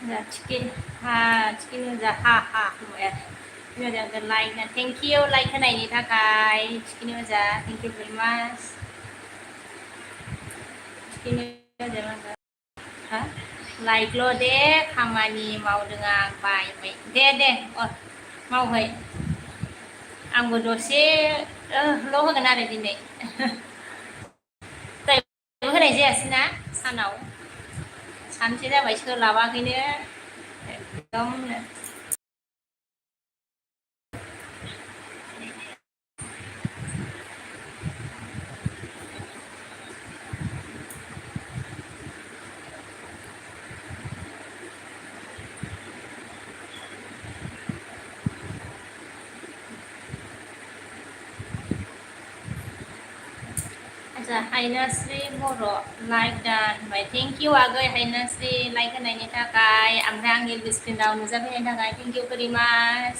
Yeah, chicken. Chicken là mọi bây giờ gần like nè, thank you like cái này đi tha cái chicken bây giờ thank you very much chicken bây giờ hả like lo deh kamani mau dengan baik baik deh mau vậy ang dose lo hơn cái nào để đi này tại cái này gì à xin á sao nấu 산지 다 마시고 라바 그네 너무 Hainasri Moro like dan by thank you agoy Hainasri like cái này như ta cái am rang ngil biskin down za bên ta cái thank you very much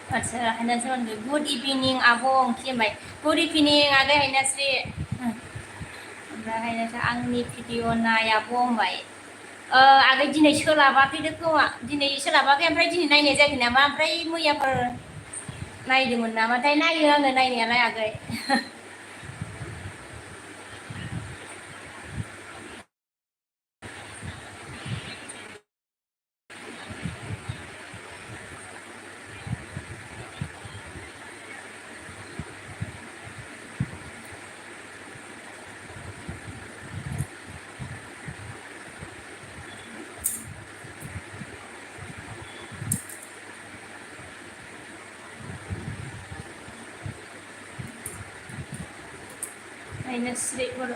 अच्छा Hainasri good evening abong kia mày good evening agoy Hainasri Hainasri angni video na ya abong mày आगै दिनै सोलाबाखैनो खोमा दिनै सोलाबाखै ओमफ्राय दिनै नायनाय जायाखै नामा ओमफ्राय मैयाफोर नायदोंमोन नामाथाय नायो आङो नायनायालाय आगै Hainasri Moro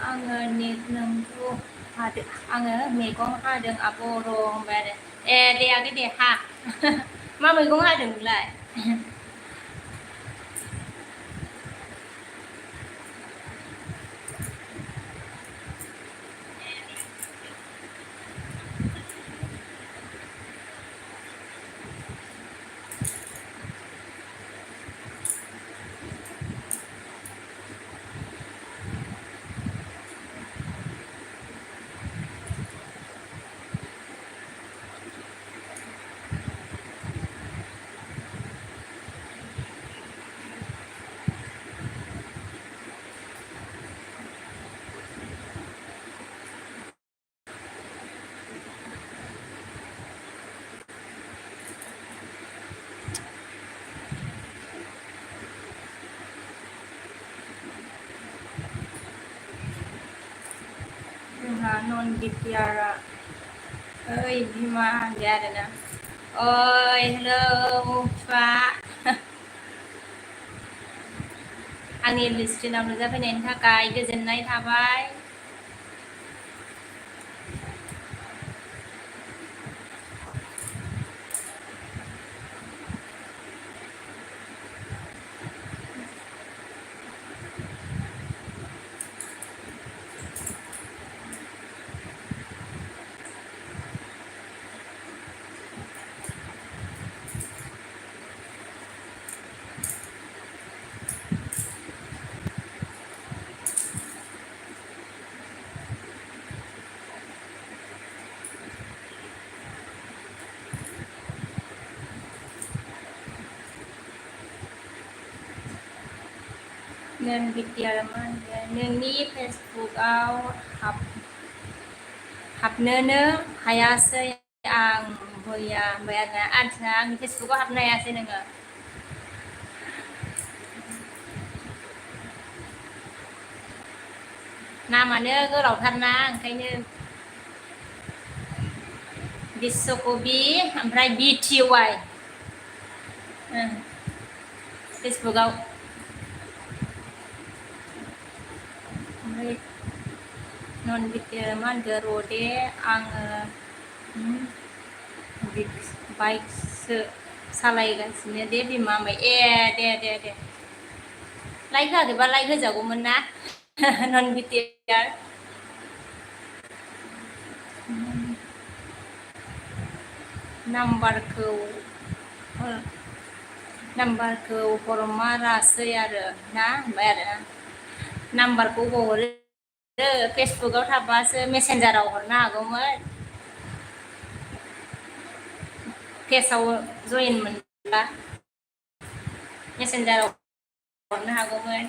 आङो नेट नोंखौ हादों आङो मैगं हादों आब' र' होनबाय आरो दे आगै दे हा मा मैगं हादों नोंलाय non Dityara ơi Bima ra đây nè ôi hello Pha आंनि लिस्ट्रिनाव नुजाफैनायनि थाखाय गोजोननाय थाबाय। नों बिटिआर मा होनगोन नोंनि फेसबुकआव हाबनोनो हायासै आं मैया आदसा आंनि फेसबुकआव हाबनो हायासै नोङो नामानो गोलावथारना ओंखायनो बिश्वकबि ओमफ्राय BTY फेसबुकआव ओमफ्राय नन बिटिआर मा होनगोन रदे आङो बाइकसो सालायगासिनो दे बिमा ए दे लाइक होआखैबा लाइक होजागौमोन ना नन बिटिआर नाम्बारखौ हरमारासै आरो ना होनबाय आरो नाम्बारखौ बबाव हरो फेसबुकआव थाबासो मेसेन्जाराव हरनो हागौमोन पेजाव जयेन मोनब्ला मेसेन्जाराव हरनो हागौमोन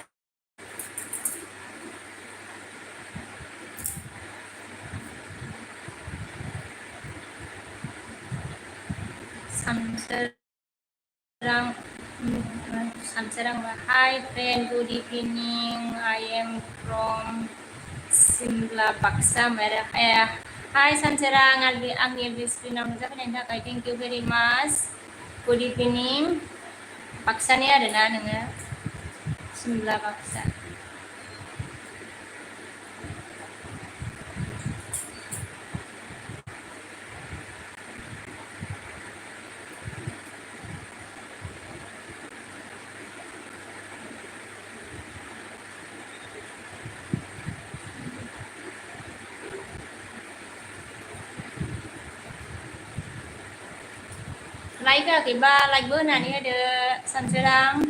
Samserang Hi friend, good evening. I am from Simla Baksa. Hi Samserang, आंनि स्क्रिनाव नुजाफैनायनि थाखाय thank you very much. Good evening. बाक्सानि आरोना नोङो सिमला बाक्सा लाइक होआखैबा लाइकबो होनानै होदो सानसोरां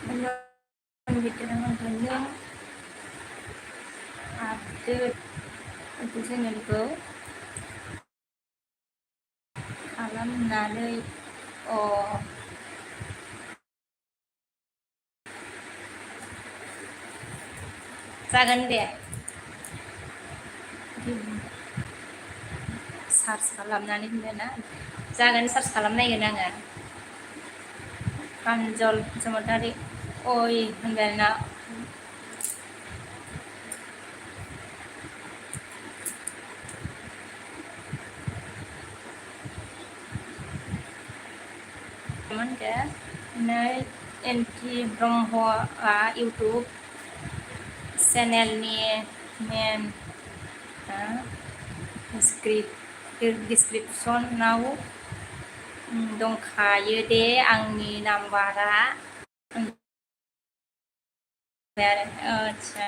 नों आपडेट चेनेलखौ खालामनानै जागोन दे सार्च खालामनानै होनोना जागोन सार्च खालामनायगोन आङो कानजल बसुमतारी ओइ होनबाय ना नै एनटि ब्रह्मआ इउटुब चेनेलनि मेन डिसक्रिपसनाव दंखायो दे आंनि नाम्बारा आच्छा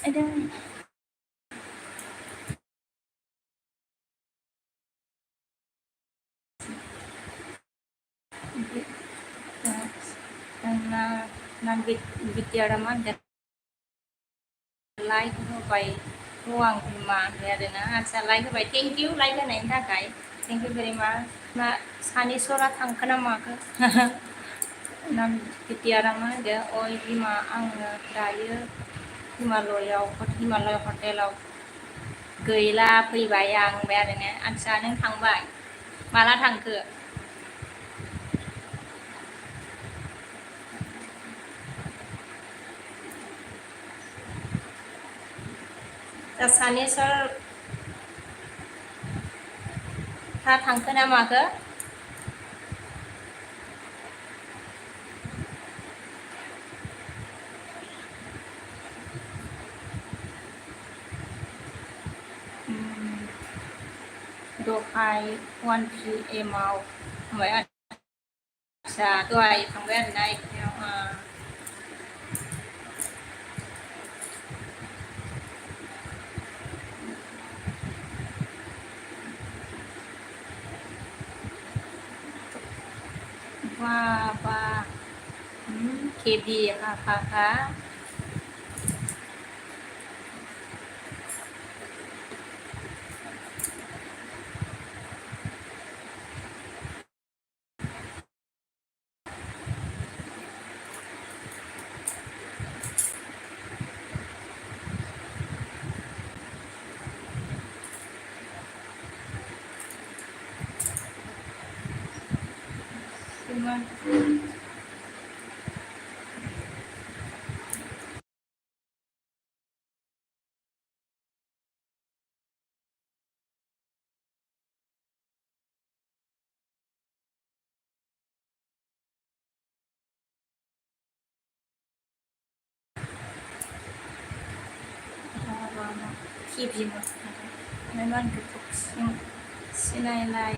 ada nang bityaraman dan like होबाय आं बुङाखै आरोना आदसा लाइक होबाय थेंक इउ लाइक होनायनि थाखाय थेंक इउ भेरि माच ना सानैसोरा थांखो ना माखो नाम बिटिआरामा होनदो अय बिमा आङो दायो हिमालय हटेलाव गैला फैबाय आं होनबाय आरोना आदसा नों थांबाय माला थांखो दा सानैसोर था थांखो ना माखो दहाय 1 PM आव होनबाय आदसा दहाय थांबाय आरोना एकथायाव बा केबि हा केबि मोनबाय थकसिं सिनायलाया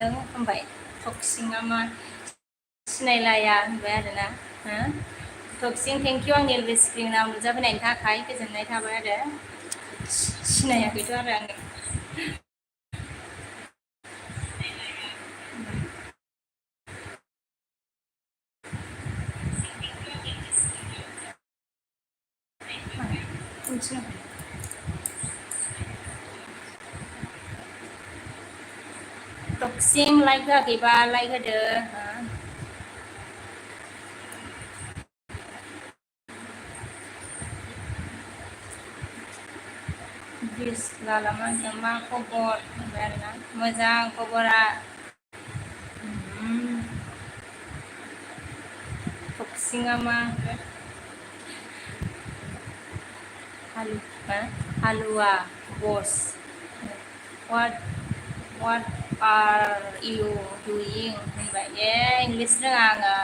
नों होनबाय थकसिङा मा सिनायलाया होनबाय आरोना थकसिं थेंकिउ आंनि स्क्रिन आव नुजाफैनायनि थाखाय गोजोननाय थाबाय आरो सिनायाखैथ' आरो आङो टक्सिं लाइक होआखैबा लाइक होदो बिस लालामा मा खबर होनबाय आरोना मोजां खबरा टक्सिङा मा हालुवा बस what are you doing होनबाय इंलिस रोङा आङो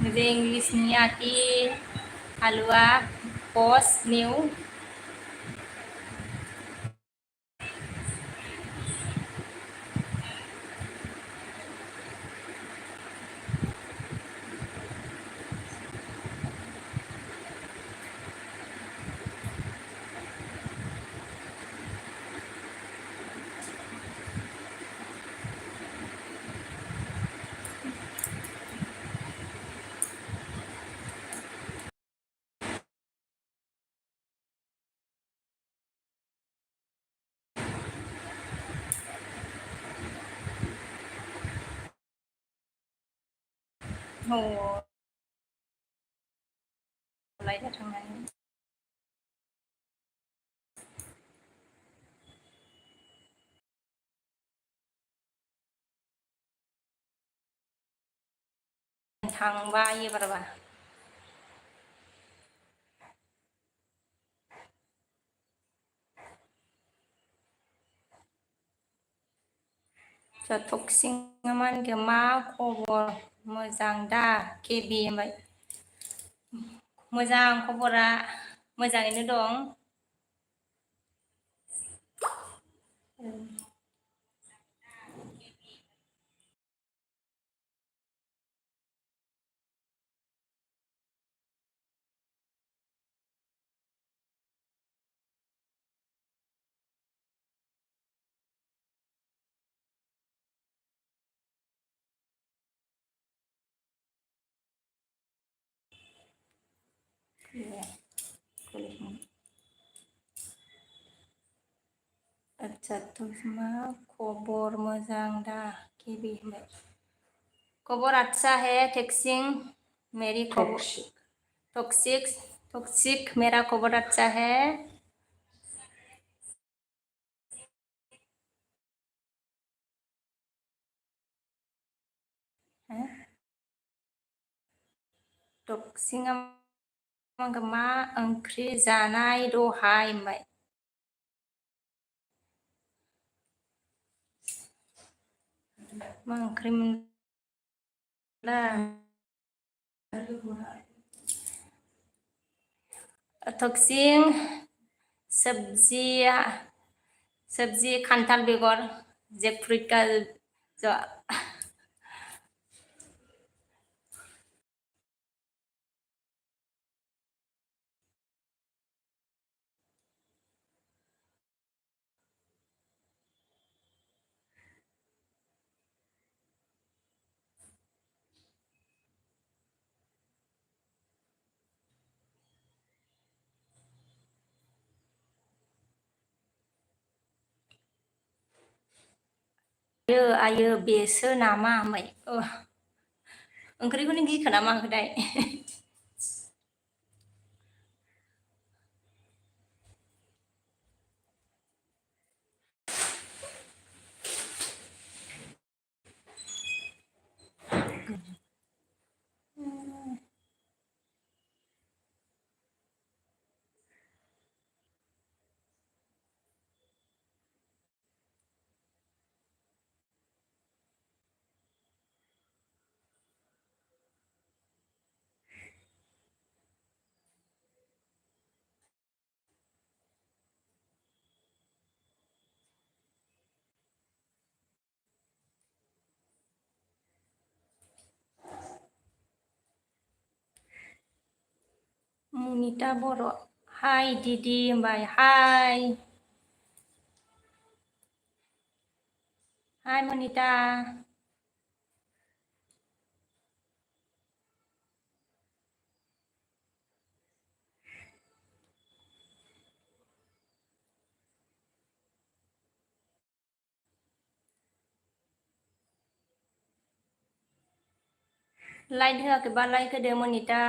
मुझे इंग्लिश नहीं आती हलवा बॉस न्यू हो लाइटआ थांनानै थांबा एबारबा टक्सिङा मा होनखो मा खबर मोजां दा केबि होनबाय मोजां खबरा मोजाङैनो दं आच्छा मा खबर मोजां दा केबि होनबाय खबर अच्छा है टेक्सिंग मेरी खबर टॉक्सिक टॉक्सिक मेरा खबर अच्छा है टॉक्सिंग मा ओंख्रि जानाय दहाय होनबाय मा ओंख्रिमोनला टॉक्सिंग सब्जी खान्थाल बेगर जेकफ्रुट का जो आयो बेसो नामा होनबाय ओंख्रिखौनो गिखोना माखोथाय मुनिता बर' हाय दिदि होनबाय हाय मुनिता लाइक होआखैबा लाइक होदो मनिता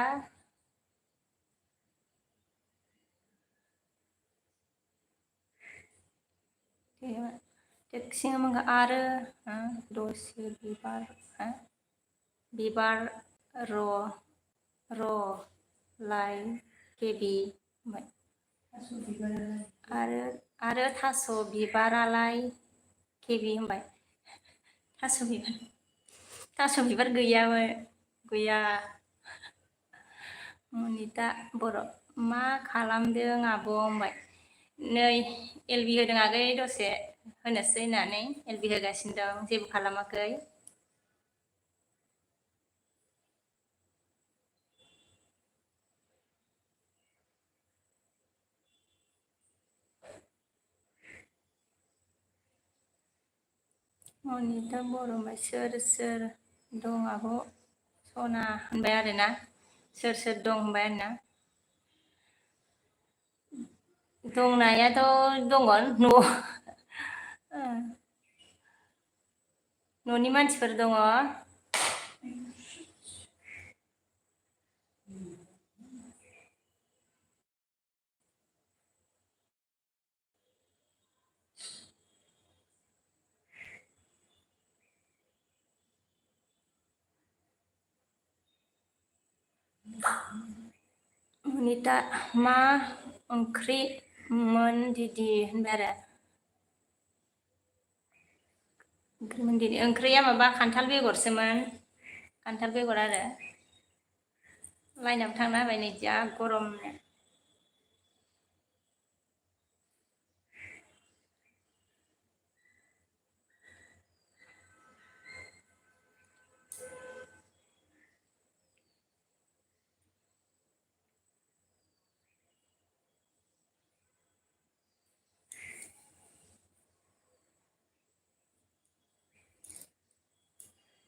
टेक्सिं आरो दसे बिबार र' लाइ केबि आरो थास' बिबारालाय केबि होनबाय थास' बिबार गैया मनिता बर' मा खालामदों आब' होनबाय नै एलबि होदों आगै दसे होनोसै होननानै एलबि होगासिनो दं जेबो खालामाखै मनिता बर' होनबाय सोर दं आब' सना होनबाय आरोना सोर दं होनबाय आरोना दंनायाथ' दंमोन न'नि मानसिफोर दङ मनिता मा ओंख्रिमोन दिदि होनबाय आरो ओंख्रिया माबा खान्थाल बेगरसोमोन खान्थाल बेगर आरो लाइनाबो थांना होबाय नै जा गरमनो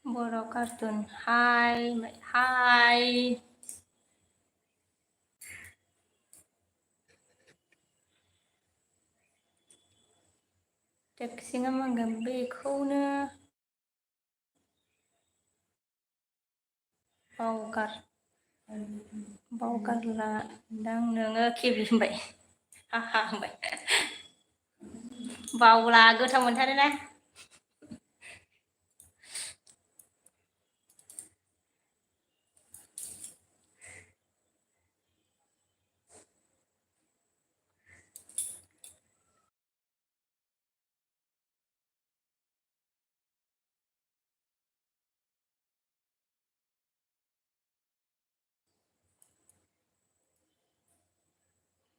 बर' कार्टुन हाय टेक्सिङा मा होनगोन बेखौनो बावगारला दां नोङो केबि होनबाय हाहा होनबाय बावला गोथाव मोनथारो ना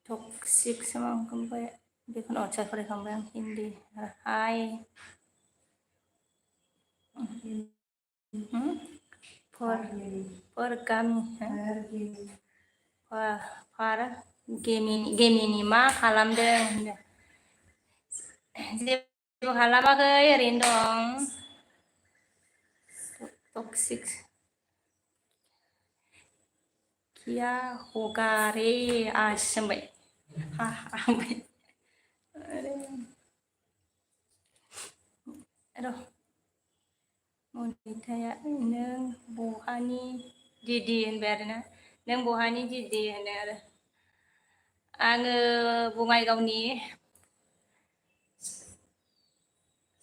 टक्सिक sama ओमफ्राय बेखौनो अटसाय फरायखांबाय आं हिन्दी हाय पर गामि फार गेमिनि मा खालामदों होनदों जेबो खालामाखै ओरैनो दं टक्सिक किया होगा रे आसि होनबाय हाहा होनबाय र' मनिथाया नों बहानि दिदि होनबाय आरोना नों बहानि दिदि होनो आरो आङो बङाइगावनि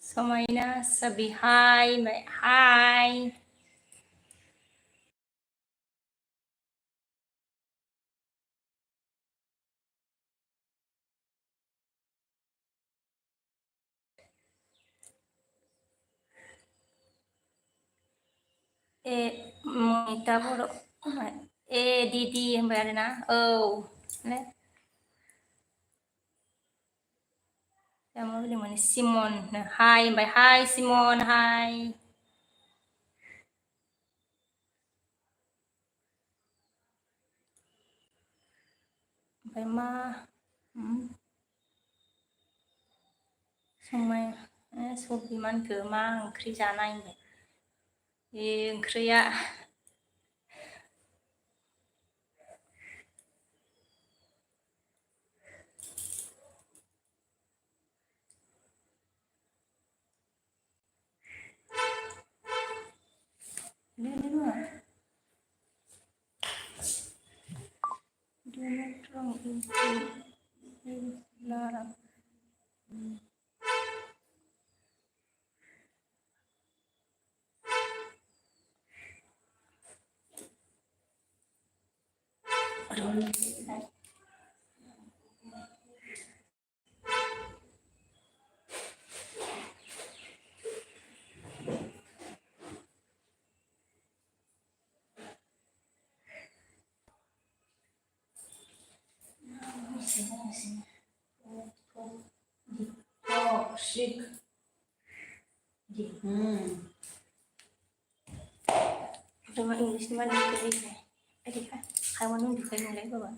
समायना साबि हाय होनबाय हाय ए मनिता बर' ए दिदि होनबाय आरोना औ मा बुंदोंमोन सिमन हाय होनबाय हाय सिमन हाय ओमफ्राय मा संनाय सबिमानखो मा ओंख्रि जानाय होनबाय ए ओंख्रिया toxic Cuma English cuma dikit aja. Kan, kawan lu bisa mulai bawa.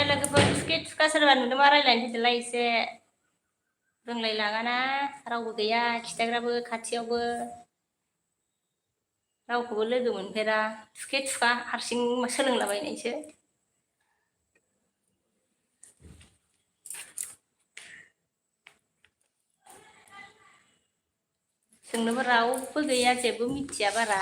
लोगोफोर थुखा सोरबा नुदोंबा रायज्लायनो होदोलाय एसे रोंलायलाङाना रावबो गैया खिथाग्राबो खाथियावबो रावखौबो लोगो मोनफेरा थुखा हारसिं सोलोंलाबायनायसो सोंनोबो रावबो गैया जेबो मिथिया बारा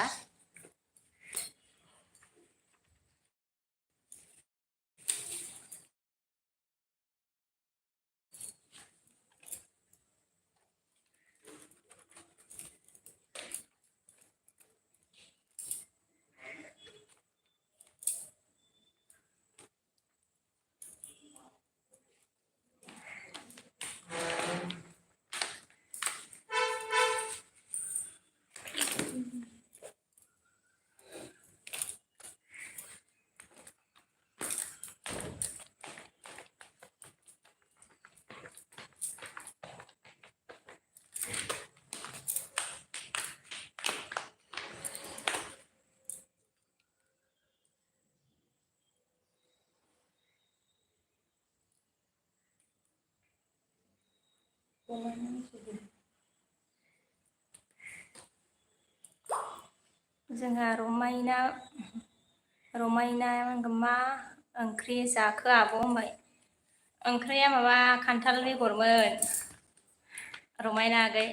जोंहा रमायना मा ओंख्रि जाखो आब' होनबाय। ओंख्रिया माबा खान्थाल बेगरमोन रमायना आगै।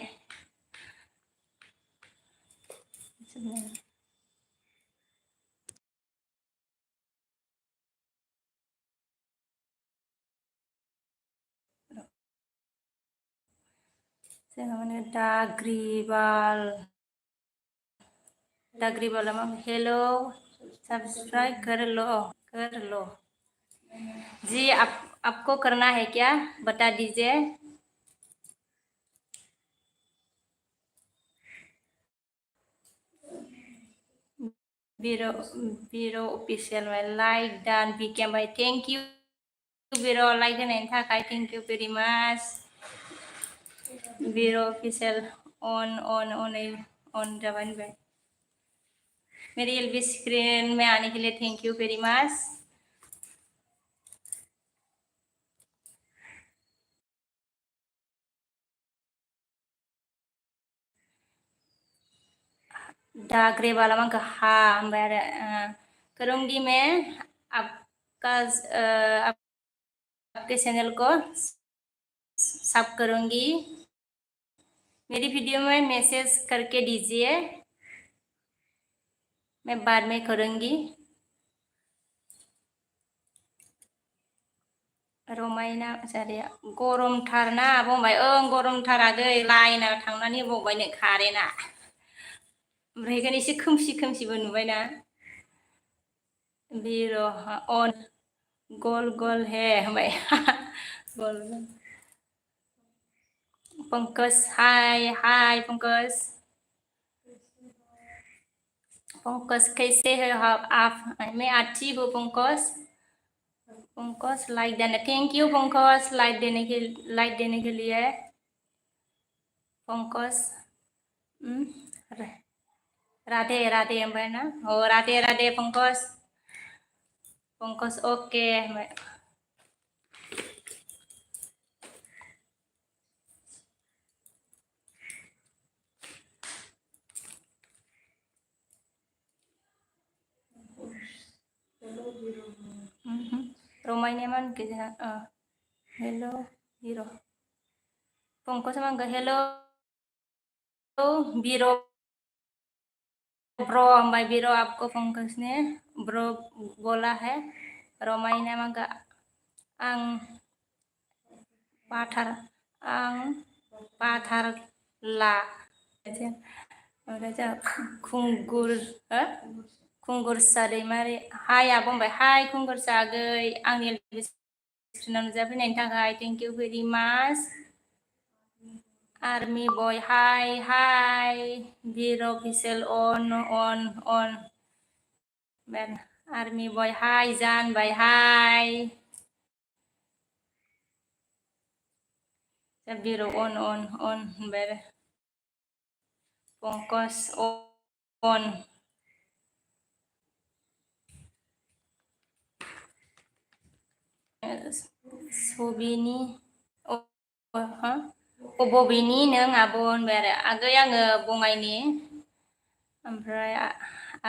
जोंहा माने दाग्रिबाल हेलो सब्सक्राइब कर लो जी। आपको करना है क्या बता दीजिए। बिरो ऑफिशियल में लाइक डान बिकेम भाई थैंक यू बिरो लाइक होनायनि थाखाय थैंक यू वेरी मच। बिरो ऑफिशियल ऑन जाबाय होनबाय। मेरी एलबी स्क्रीन में आने के लिए थैंक यू वेरी मच। डागरे वाला मन कहा करूंगी मैं आपके चैनल को सब करूंगी। मेरी वीडियो में मैसेज करके दीजिए, मैं बाद में करूंगी। रमायना जारिया गरमथार ना बुंबाय ओं गरमथार आगै लाइना थांनानै बावबायनो कारेन्टआ ओमफ्राय बेखायनो एसे खोमसिबो नुबायना। बिर' अन गल है होनबाय गल पंकज हाय पंकज कैसे हो आप। मैं अच्छी हूँ पंकज लाइक देना थैंक यू पंकज लाइक देने के लिए पंकज। राधे ओमफ्राय ना राधे पंकज ओके होनबाय। रमायना मान हेलो बिर' पंकज मान हेलो बिर' ब्रो होनबाय बिर' आपको पंकज ने ब्रो बोला है। रमायना मान आं पाथारला ओमफ्राय जोंहा खुंगुरसा दैमारि हाय आब' होनबाय हाय खुंगुरसा आगै आंनि स्क्रिनाव नुजाफैनायनि थाखाय थेंक इउ भेरि माच। आर्मी बय हाय बिर' अफिसियेल अन आर्मी बय हाय जानबाय हाय बिर' अन होनबाय आरो पंकज अन सबिनि बबेनि नों आब' होनबाय आरो आगै आङो बङाइनि। ओमफ्राय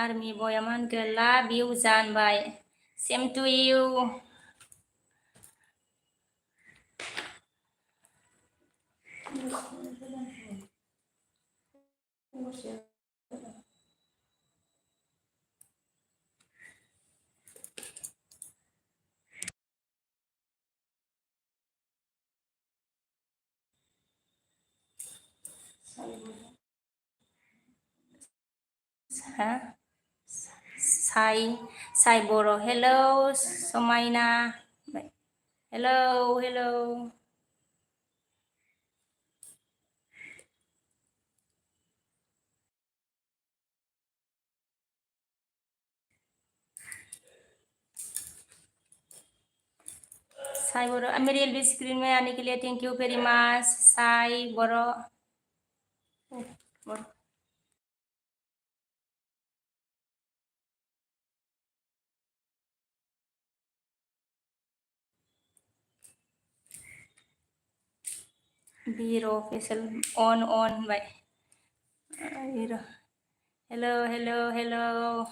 आर्मी बयआ मा होनखो लाभ इउ जानबाय सेम टु इउ। साई बर' हेलौ समायना हेलौ साई बर' मेरी एलबी स्क्रीन में आने के लिए थैंक यू वेरी मच साई बर'। Biro official on by Biro. Hello.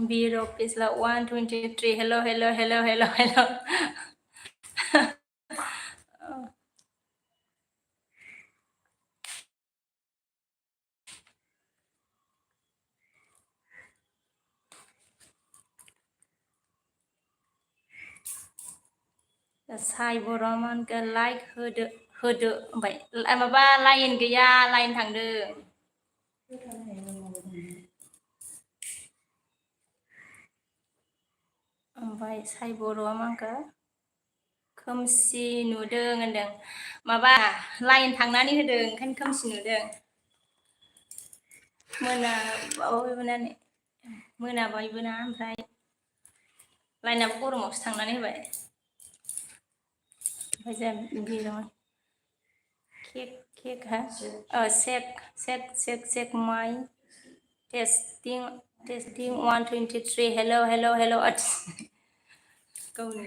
Biro official 123. Hello. Sai Boroman ke like hodo बाय माबा लाइन गैया लाइन थांदों ओमफ्राय साइ बर'आ मांखो खोमसि नुदों होनदों माबा लाइन थांनानै होदों ओंखायनो खोमसि नुदों मोनाबायबो ना ओमफ्राय लाइनाबो गरमावसो थांनानै होबाय ओमफ्राय जों बिरमोन केक हा check my testing 123 hello गावनो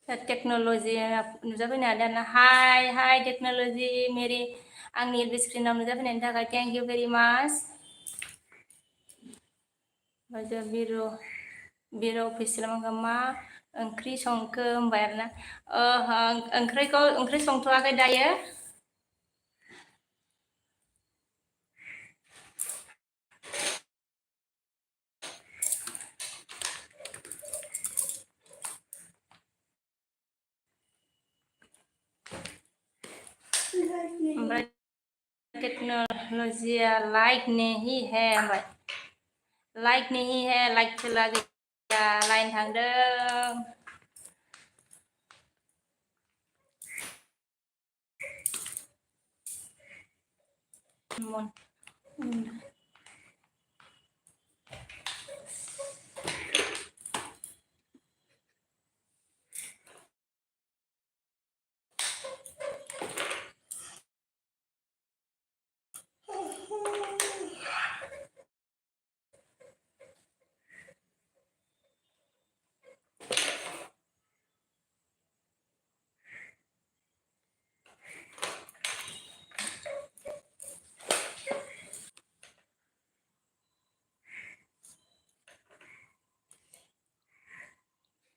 टेक्न'लजि नुजाफैनो हादों ना हाय टेक्न'लजि मेरि आंनि एलबि स्क्रिनाव नुजाफैनायनि थाखाय थेंक इउ भेरि माच बिर' अफिसियेल मा ओंख्रि संखो होनबाय आरोना ओंख्रि संथ'वाखै दायो ओमफ्राय टेक्न'लजिया लाइक नहीं है ओमफ्राय लाइक नहीं है लाइक चला गया लाइन थांदों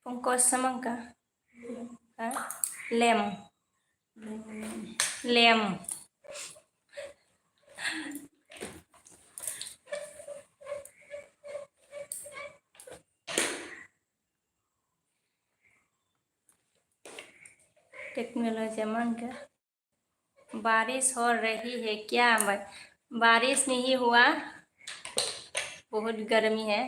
पंकज समंका लेम टेक्नोलॉजी मन का बारिश हो रही है क्या बारिश नहीं हुआ बहुत गर्मी है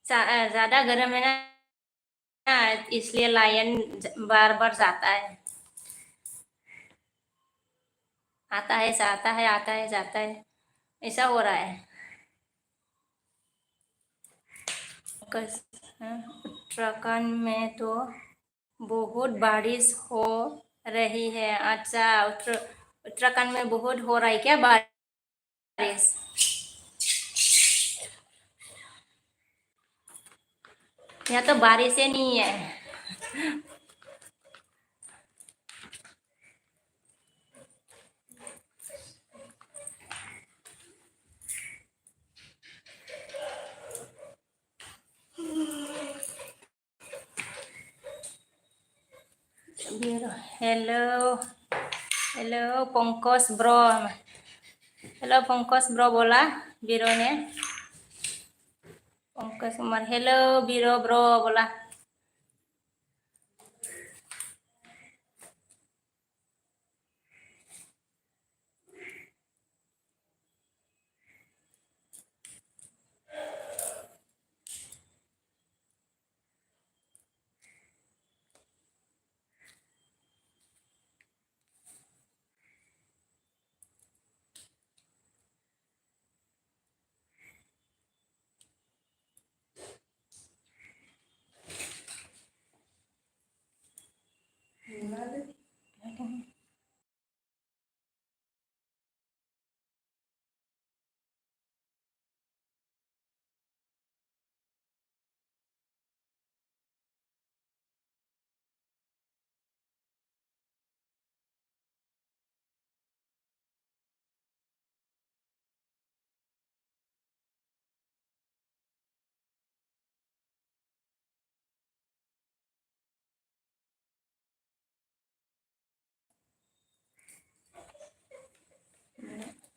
ज्यादा गर्म है ना इसलिए लाइन बार बार जाता है आता है जाता है ऐसा हो रहा है उत्तराखंड में तो बहुत बारिश हो रही है अच्छा उत्तराखंड में बहुत हो रहा है क्या बारिश यहाँ तो बारिश ही नहीं है hello Pankaj bro hello Pankaj bro बोला बीरो ने पंकज कुमार हेलो बीरो ब्रो बोला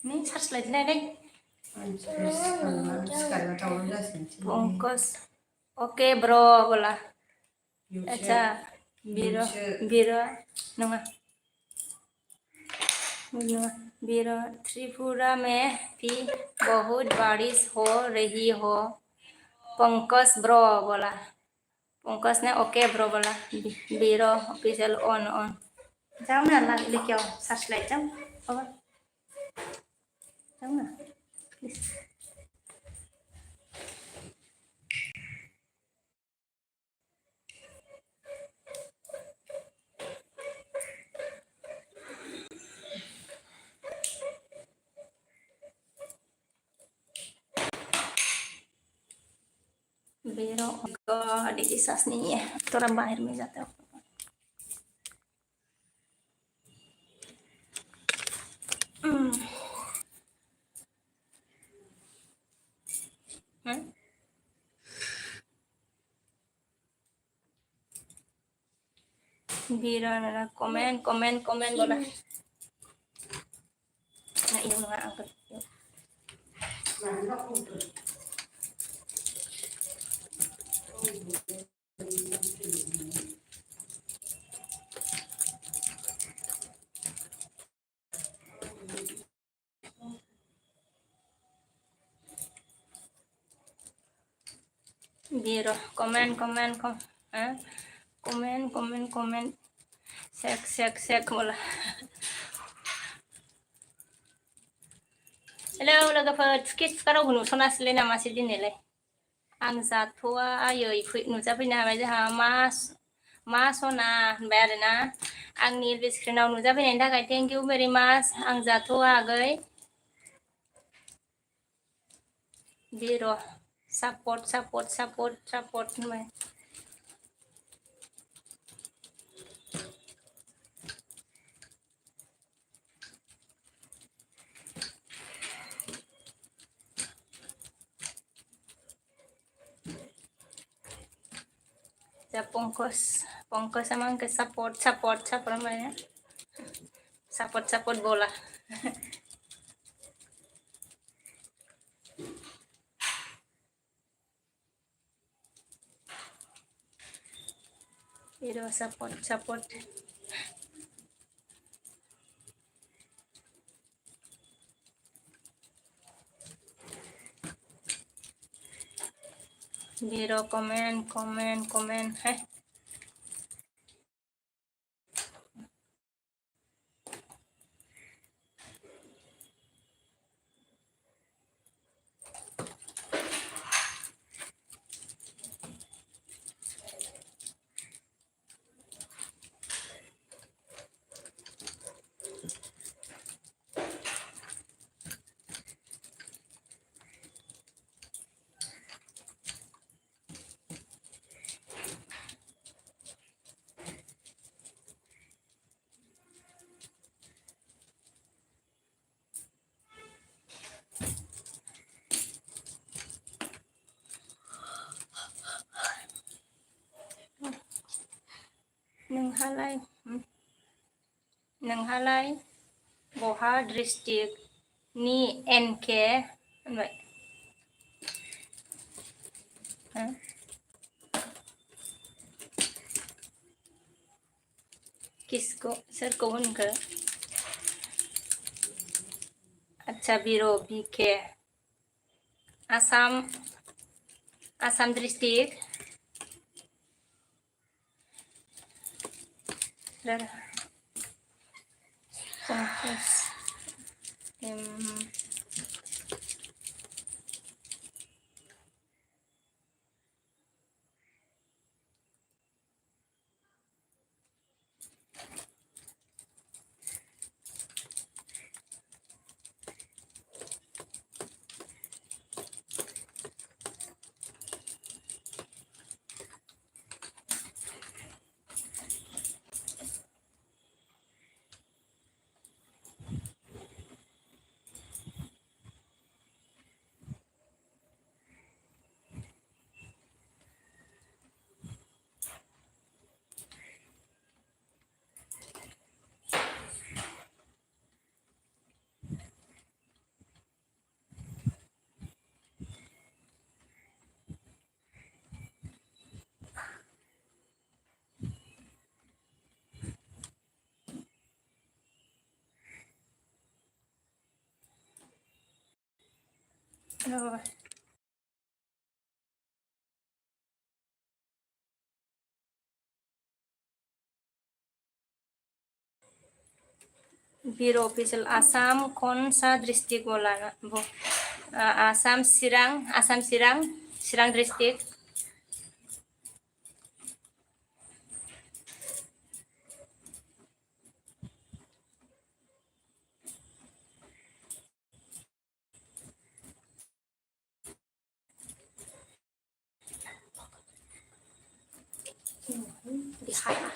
Ini search lagi deh. Sekarang tahu dah sih. Bungkus. Oke bro, bola. अच्छा बीरो बीरो नंगा बीरो त्रिपुरा में भी बहुत बारिश हो रही हो पंकज ब्रो बोला पंकज ने ओके ब्रो बोला बीरो ऑफिशियल ऑन जाओ ना लिख आओ सर्च लाइट जाओ जाओ ना बीरो गॉड की सांस नहीं है थोड़ा बाहर में जाता हूँ बीरो कमेंट बोला nah ini nggak angkat Biro komen sek bola hello लोगोफोर sketch नुसनासैलाय नामासै दिनैलाय आं जाथ'वा आयै नुजाफैनो हाबाय जोंहा मा सना होनबाय आरोना आंनि स्क्रिनाव नुजाफैनायनि थाखाय थेंक इउ भेरि माच आं जाथ'वा आगै बिर' सापर्ट होनबाय Pankaj sama ke support namanya support bola itu support Biro komen नोंहालाय बहा डिस्ट्रिक्टनि एनके होनबाय किसको सोरखौ होनखो अच्छा बिरो बिके Assam district bureau official Assam कौन सा डिस्ट्रिक्ट बोला ना वो आसाम चिरां डिस्ट्रिक्ट दिखाया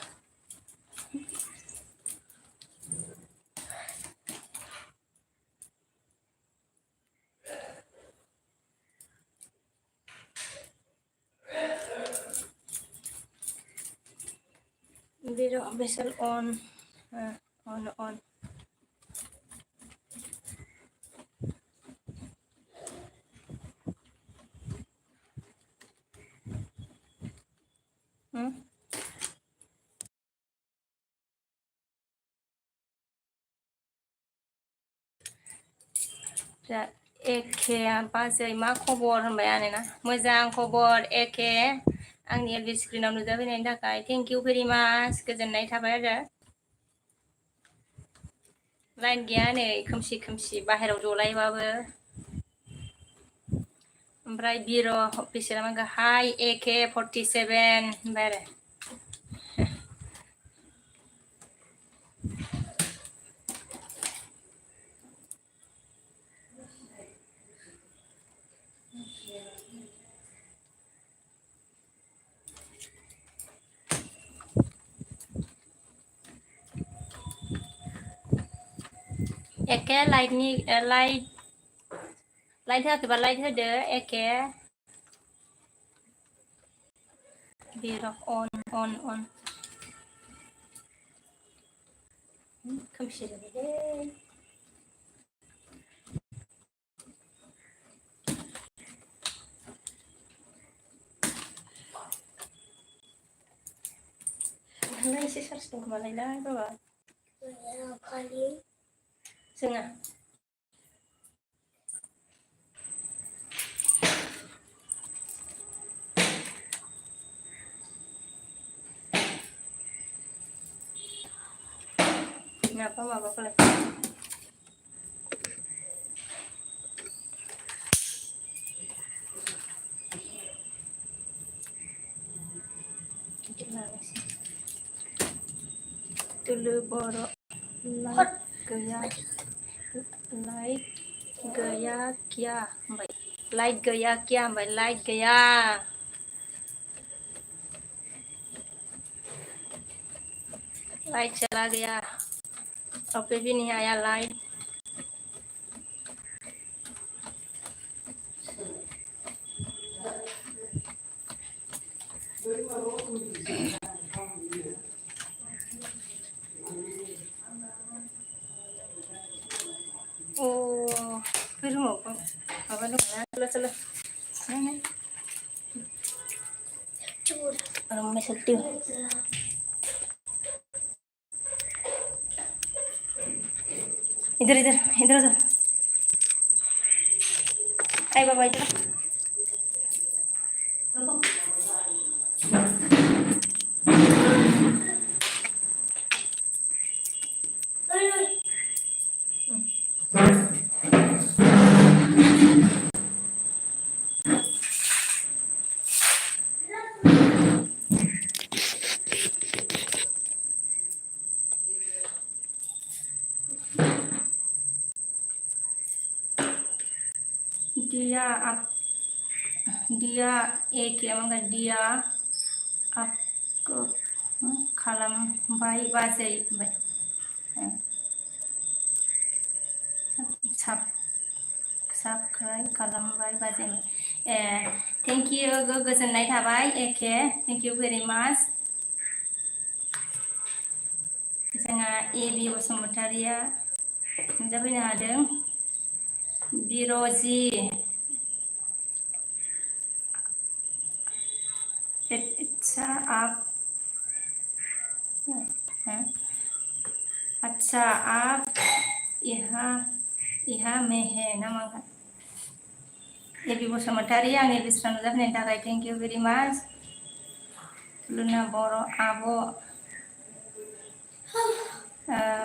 ब्यूरो ऑफिशियल ऑन एखे बाजै मा खबर होनबाय आनोना मोजां खबर एखे आंनि एलबि स्क्रिनाव नुजाफैनायनि थाखाय थेंक इउ भेरि माच गोजोननाय थाबाय आरो लाइन गैया नै खोमसि खोमसि बाहेराव जलायबाबो ओमफ्राय ब्यूरो अफिसियेला मा हाय एके 47 होनबाय आरो एके लाइटनि लाइट होआखैबा लाइट होदो एके ब्यूरो अन खोमसि जाबायलै नोंना एसे चार्ज दं खोमालायलाय बाबा जोंना Kenapa mabok lagi? Gimana sih? Dulu boro like gaya क्या भाई लाइट गया क्या भाई लाइट गया लाइट चला गया और फिर भी नहीं आया लाइट ओ फिर apa dong ya चलो नहीं orang मैं sedih इधर इधर इधर आ आए बाबा इधर dia एक माबा dia aku खालामबाय बाजै साबस्क्राइब खालामबाय बाजै थेंक इउ गोजोननाय थाबाय एके थेंक इउ भेरि माच जोंहा एबि बसुमतारिया नुजाफैनो हादों बिर'जि अच्छा आप यहाँ में है ना मगर एबि बसुमतारी आंनि बेसेबां नुजाफैनायनि थाखाय थेंक इउ भेरि माच। लुना बर' आब'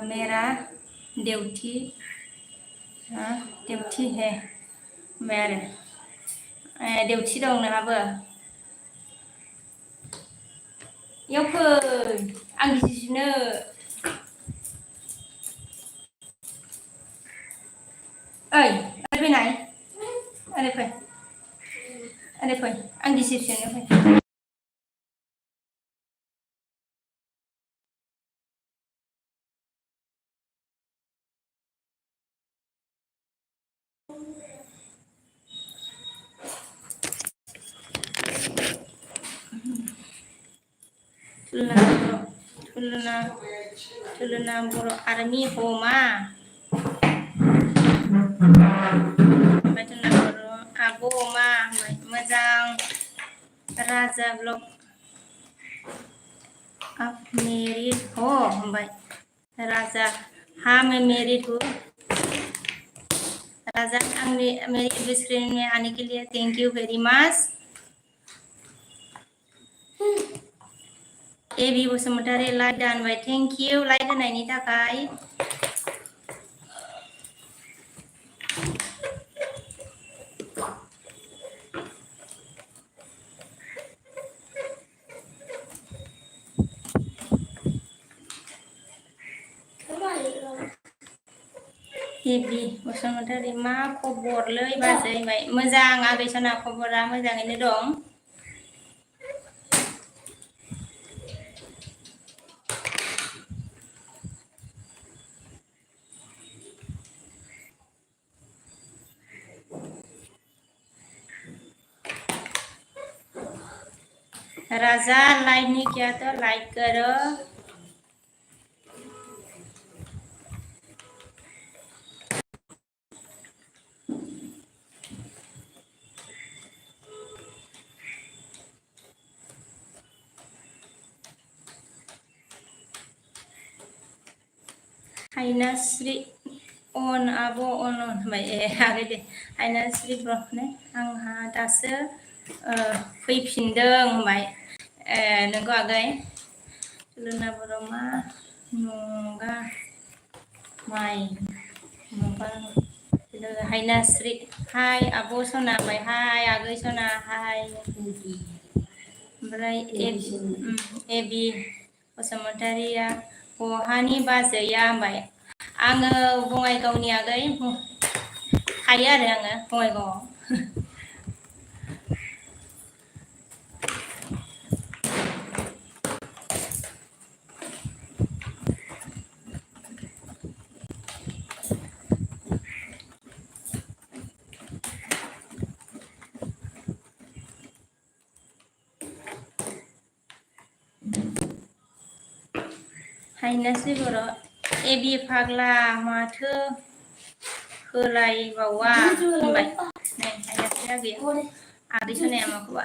मेरा देवथि देवथि है ओमफ्राय आरो देवथि दं नोंहाबो इयाव फै आं गिजिसिनो ओइ ओरै फैनाय ओरै फै ओरै फै आं गिजिसिनो फै थुलुना बर' आर्मि हमा ओमफ्राय थुलुना बर' आब' अमा मोजां राजा ब्लग आप मेरिड हो होनबाय राजा हाँ मैं मेरिड हूँ राजा आंनि मेरी स्क्रीन में आने के लिए thank you very much AB Basumatary like दानबाय थेंक इउ लाइक होनायनि थाखाय एबि बसुमतारी मा खबरलै बाजै मोजां आगै सना खबरा मोजाङैनो दं राजा लाइक नहीं किया तो लाइक करो हायनाश्री अन आब' अन होनबाय आगै दे हायनाश्री ब्र ने आंहा दासो फैफिनदों होनबाय नोंगौ आगै लुना बर' मा नंगा माइ माबा हायनाश्री हाय आब' सना होनबाय हाय आगै सना हाय ओमफ्राय एबि बसुमतारिया बहानि बाजैया होनबाय आङो बङाइगावनि आगै थायो आरो आङो बङाइगावआव हायनाश्री बर' एबि फाग्ला माथो होलायबावा होनबाय नै हायनाश्रीया गैया आदै सनाया माखौबा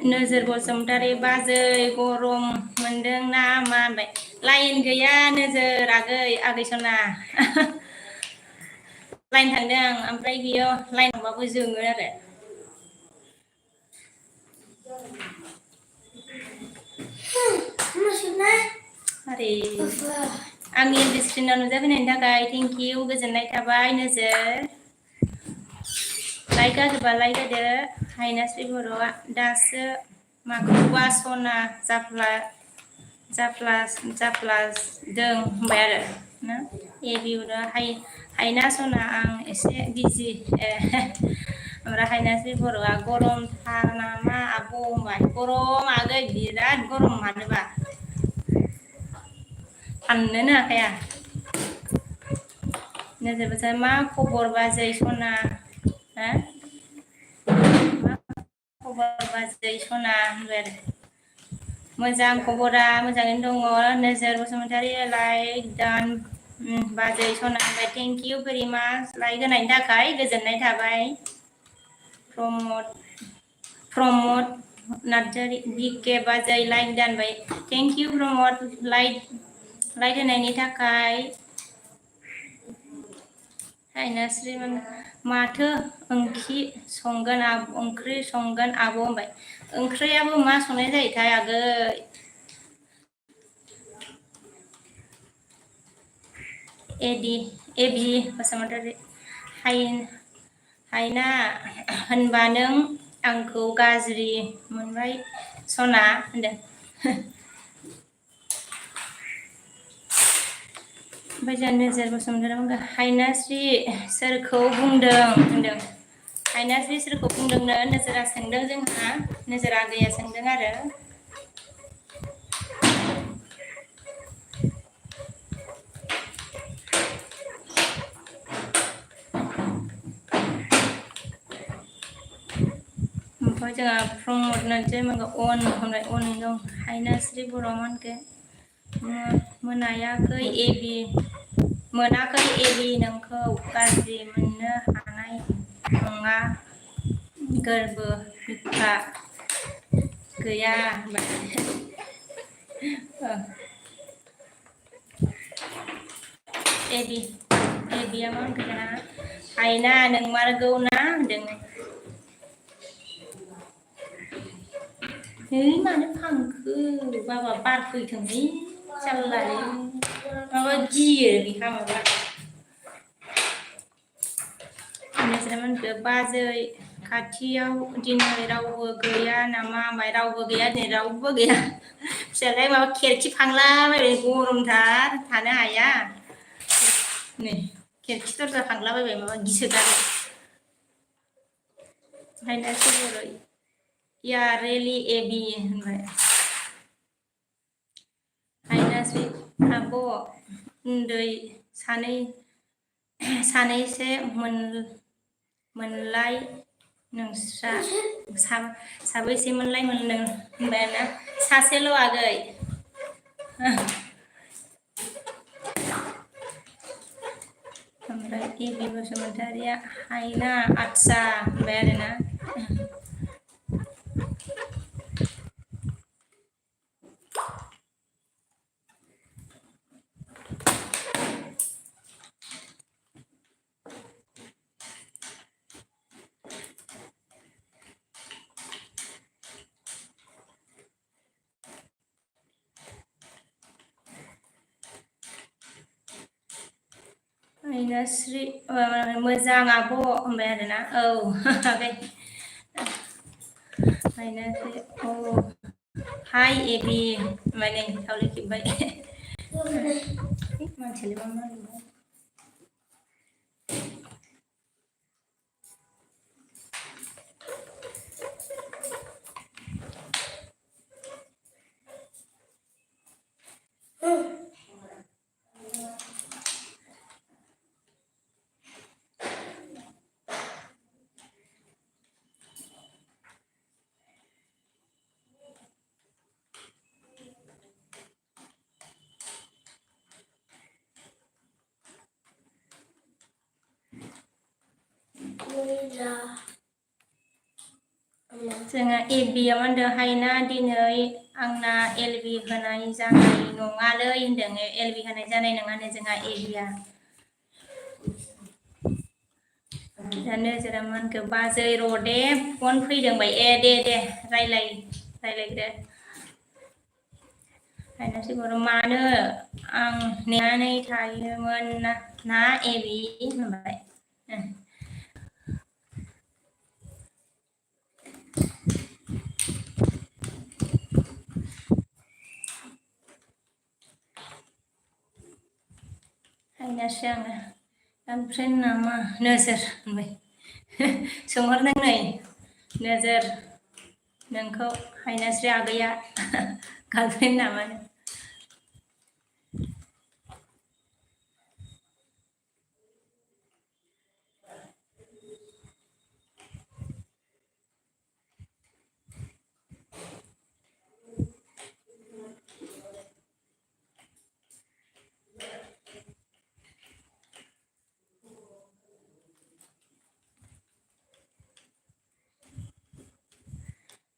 नोजोर बसुमतारी बाजै गरम मोनदों ना मा होनबाय लाइन गैया नोजोर आगै सना लाइन थांदों ओमफ्राय बियो लाइन थांबाबो जोङो आरो आरे आंनि स्क्रिनाव नुजाफैनायनि थाखाय थेंक इउ गोजोननाय थाबाय नोजोर लाइक होबा लाइक होदो हायनाश्री बर'आ दासो माखौबा सना जाफ्लादों होनबाय आरो ना एबिउरा हायना सना आं एसे बिजि ओमफ्राय हायनाश्री बर'आ गरमथार नामा आब' होनबाय गरम आगै बिराद गरम मानोबा थाननोनो हाखाया नोजोर बोसोर मा खबर बाजै सना हो मा खबर बाजै सना होनबाय आरो मोजां खबरा मोजाङैनो दङ नोजोर बसुमतारी लाइक दान बाजै सना होनबाय थेंक इउ भेरि माच लाइक होनायनि थाखाय गोजोननाय थाबाय प्रमद नार्जारि बिके बाजै लाइक दानबाय थेंक इउ प्रमद लाइक होनायनि थाखाय हायनास्रि माथो ओंख्रि संगोन आब' होनबाय ओंख्रियाबो मा संनाय जायोथाय आगै एबि बसुमतारी हायना होनबा नों आंखौ गाज्रि मोनबाय सना होनदों ओमफ्राय जोंहा नोजोर बसुमतारी हायनास्रि सोरखौ बुंदों होनदों हायनास्रि सोरखौ बुंदोंनो नोजोरा सोंदों जोंहा नोजोर आगैया सोंदों आरो ओमफ्राय जोंहा प्रमद नार्जारि अन होनबाय अन दं हायनास्रि बर'मोनखौ मोनाखै एबि नोंखौ गाज्रि मोननो हानाय नङा गोरबो बिखा गैया एबिया मा होनखो जोंहा हायना नोंमारगौ ना होनदों मानो फांखो बाबा बार फैथोंलै जारलालै माबा गियो बिहा माबा बाजै खाथियाव दिनै रावबो गैया नामा होनबाय रावबो गैया दिनै रावबो गैया फिसालाय माबा खेरखि फांलाबायबाय गरमथार थानो हाया नै खेरखि दरजा फांलाबायबाय माबा गिसोगारो हायनास्रि बर' या रेलि एबि होनबाय हायनास्रि आब' उन्दै सानैसो मोनलाय नोंस्रा साबैसेमोनलाय मोनदों होनबायना सासेल' आगै ओमफ्राय एबि बसुमतारिया हायना आदसा होनबाय आरोना हायनास्रि मोजां आब' होनबाय आरोना औ आगै हायनास्रि औ हाय एबि माने खावले खेबबाय मानसियालाय मा होनबाय जोंहा एबिया मा होनदों हायना दिनै आंना एलबि होनाय जानाय नङालै होनदों एलबि होनाय जानाय नङानो जोंहा एबिया नोजोरा मा होनखो बाजै रदे फन फैदोंबाय दे रायलायदो हायनास्रि बर' मानो आं नेनानै थायोमोन ना एबि होनबाय हायनास्रि आङो ओमफ्राय नामा नोजोर होनबाय सोंहरदों नै नोजोर नोंखौ हायनास्रि आगैया गारफ्रेन्ड नामा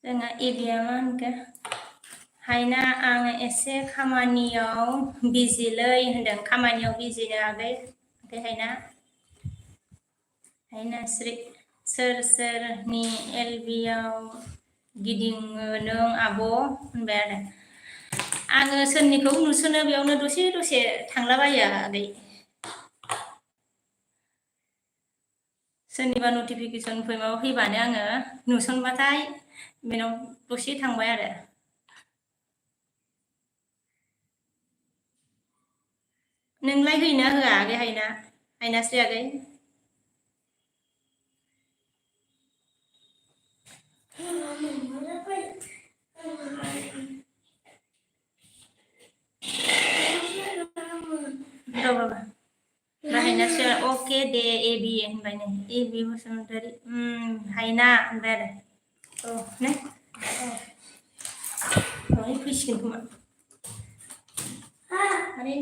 जोंहा एबिया मा होनखो हायना आं एसे खामानियाव बिजिलै होनदों खामानियाव बिजिनो आगै हायना हायनास्रि सोर सोरनि एलबियाव गिदिङो नों आब' होनबाय आरो आङो सोरनिखौ नुसनो बेयावनो दसे दसे थांलाबायो आगै सोरनिबा नटिफिकेसन माबा फैबानो आङो नुसनबाथाय बेनाव दसे थांबाय आरो नोंलाय होयोना होआ आगै हायनास्रि आगै हायनास्रि अके दे एबि होनबाय नै एबि बसुमतारी हायना होनबाय आरो औ ने औ फैसिगोन खोमा आरे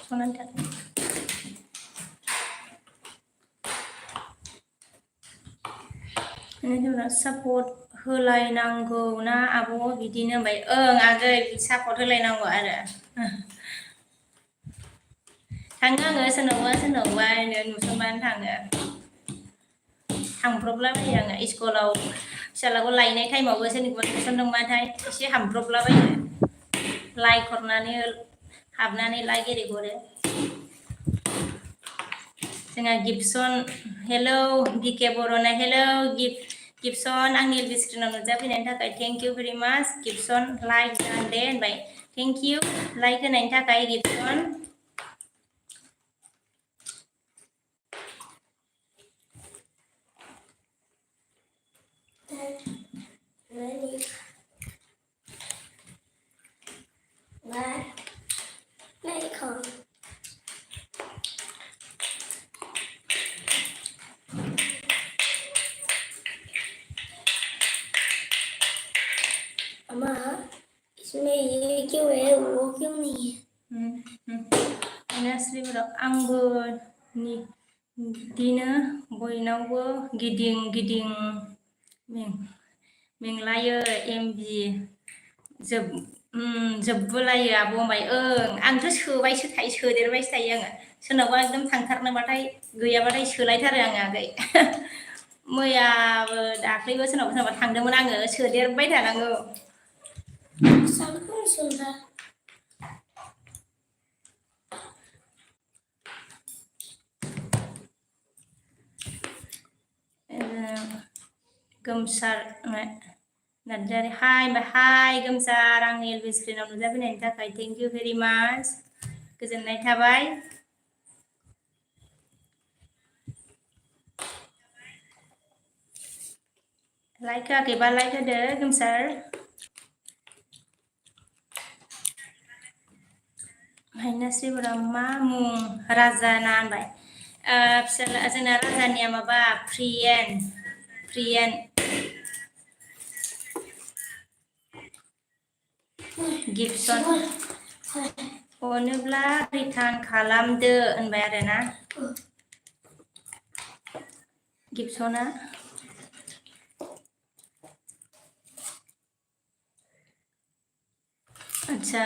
सनानै थाथों सापर्ट होलायनांगौ ना आब' बिदिनो होनबाय ओं आगै सापर्ट होलायनांगौ आरो थाङो आङो सोरनावबा नुसनबानो थाङो थांब्रबलाबायो आङो स्कुलाव फिसालाखौ लायनाय टाइमावबो सोरनिखौबा नुसनदोंबाथाय एसे हाबब्रबलाबायो लाइक हरनानै हाबनानै लाइक एरि हरो जोंहा गिबसन हेलौ बिके बर'ना हेलौ गिबसन आंनि एलबि स्क्रिनाव नुजाफैनायनि थाखाय थेंक इउ भेरि माच गिबसन लाइक दे होनबाय थेंक इउ लाइक होनायनि थाखाय गिबसन अम्मा इसमें ये क्यों है वो क्यों नहीं है आंबो दिनो बयनावबो गिदिं गिदिं मेंलायो एमबि जोबबोलायो आब' होनबाय ओं आंथ' सोदेरबायसो थायो आङो सोरनावबा एकदम थांथारनोबाथाय गैयाबाथाय सोलायथारो आङो आगै मैयाबो दाख्लैबो सोरनावबा थांदोंमोन आङो सोदेरबाय थानांगौ गोमसार नार्जारि हाय गोमसार आंनि एलबि स्क्रिनाव नुजाफैनायनि थाखाय थेंक इउ भेरि माच गोजोननाय थाबाय लाइक होआखैबा लाइक होदो गोमसार हायनास्रि बर' मा मुं राजाना होनबाय फिसाला जोंना राजानिया माबा प्रियेन गिबसन अनोब्ला रिटार्न खालामदो होनबाय आरोना गिबसना अच्छा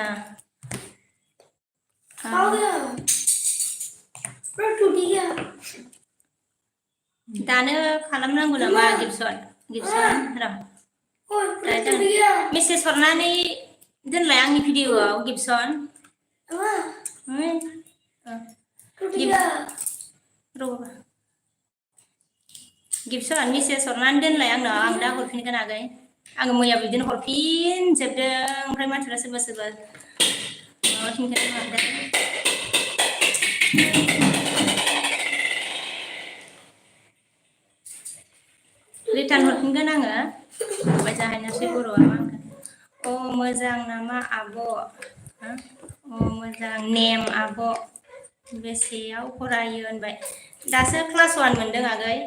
दानो खालामनांगौ नामा गिबसन र' मेसेज हरनानै दोनलाय आंनि भिडिअआव गिबसन गिबसन मेसेज हरनानै दोनलाय आंनाव आं दा हरफिनगोन आगै आङो मैया बिदिनो हरफिनजोबदों ओमफ्राय मानसिफ्रा सोरबा माबाफिनगोन मादों रिटार्न हरफिनगोन आङो ओमफ्राय जाहायनासै बर'आ मा होनगोन अ मोजां नामा आब' अ मोजां नेम आब' बेसेयाव फरायो होनबाय दासो क्लास 1 मोनदों आगै